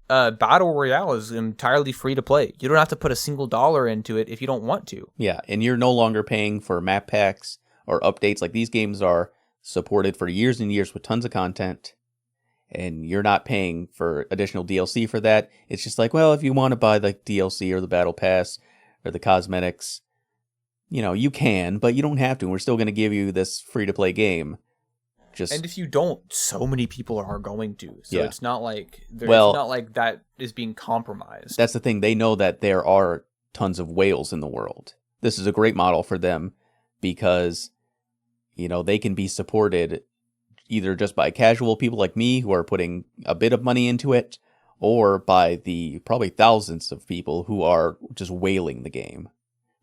battle royale is entirely free to play. You don't have to put a single dollar into it if you don't want to. Yeah, and you're no longer paying for map packs or updates. Like, these games are supported for years and years with tons of content, and you're not paying for additional DLC for that. It's just like, well, if you want to buy the DLC or the battle pass or the cosmetics, you can, but you don't have to. And we're still going to give you this free-to-play game. And if you don't, so many people are going to. So Yeah. it's not like it's Well, not like that is being compromised. that's the thing. They know that there are tons of whales in the world. This is a great model for them because, they can be supported either just by casual people like me who are putting a bit of money into it, or by the probably thousands of people who are just whaling the game,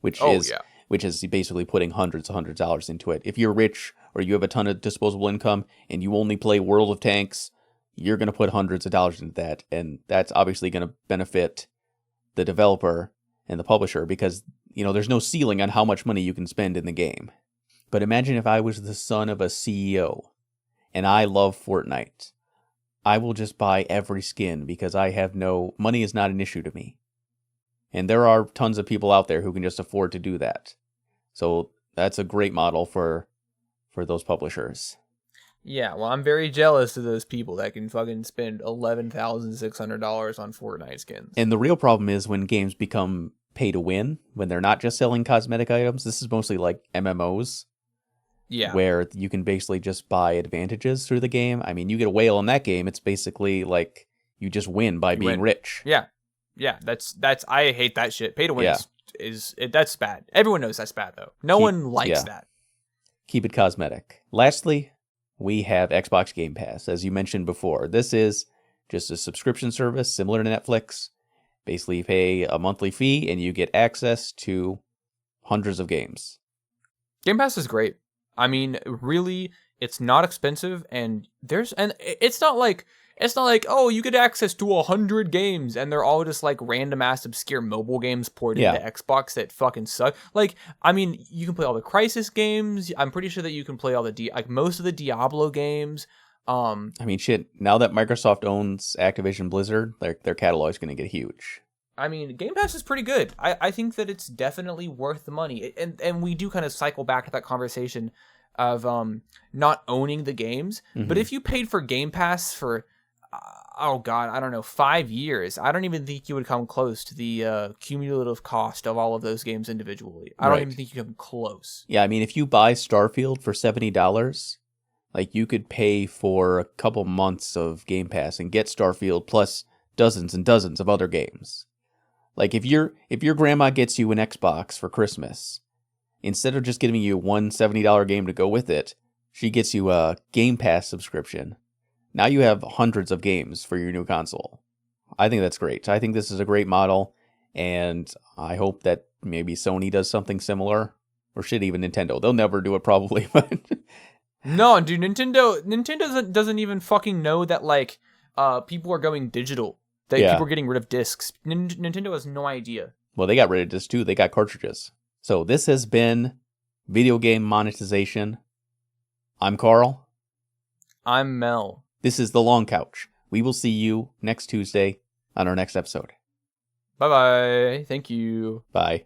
which is basically putting hundreds of dollars into it. If you're rich or you have a ton of disposable income and you only play World of Tanks, you're going to put hundreds of dollars into that, and that's obviously going to benefit the developer and the publisher because, there's no ceiling on how much money you can spend in the game. But imagine if I was the son of a CEO and I love Fortnite. I will just buy every skin because money is not an issue to me. And there are tons of people out there who can just afford to do that. So that's a great model for those publishers. Yeah, well, I'm very jealous of those people that can fucking spend $11,600 on Fortnite skins. And the real problem is when games become pay to win, when they're not just selling cosmetic items. This is mostly like MMOs. Yeah. Where you can basically just buy advantages through the game. I mean, you get a whale in that game, it's basically like you just win by being rich. Yeah. Yeah, that's I hate that shit. Pay to win that's bad. Everyone knows that's bad though. No one likes that. Keep it cosmetic. Lastly, we have Xbox Game Pass. As you mentioned before, this is just a subscription service similar to Netflix. Basically, you pay a monthly fee and you get access to hundreds of games. Game Pass is great. I mean, really, it's not expensive, and it's not like oh, you get access to 100 games, and they're all just like random ass obscure mobile games ported into Xbox that fucking suck. Like, I mean, you can play all the Crysis games. I'm pretty sure that you can play all the most of the Diablo games. I mean, shit. Now that Microsoft owns Activision Blizzard, their catalog is going to get huge. I mean, Game Pass is pretty good. I think that it's definitely worth the money. And we do kind of cycle back to that conversation of not owning the games. Mm-hmm. But if you paid for Game Pass for, I don't know, 5 years, I don't even think you would come close to the cumulative cost of all of those games individually. I don't even think you come close. Yeah, I mean, if you buy Starfield for $70, Like, you could pay for a couple months of Game Pass and get Starfield plus dozens and dozens of other games. Like, if your grandma gets you an Xbox for Christmas, instead of just giving you one $70 game to go with it, she gets you a Game Pass subscription. Now you have hundreds of games for your new console. I think that's great. I think this is a great model, and I hope that maybe Sony does something similar, or shit, even Nintendo. They'll never do it probably, but No, dude, Nintendo doesn't even fucking know that like people are going digital. That Yeah. people are getting rid of discs. Nintendo has no idea. well, they got rid of discs too. They got cartridges. So this has been Video Game Monetization. I'm Carl. I'm Mel. This is The Long Couch. We will see you next Tuesday on our next episode. Bye-bye. Thank you. Bye.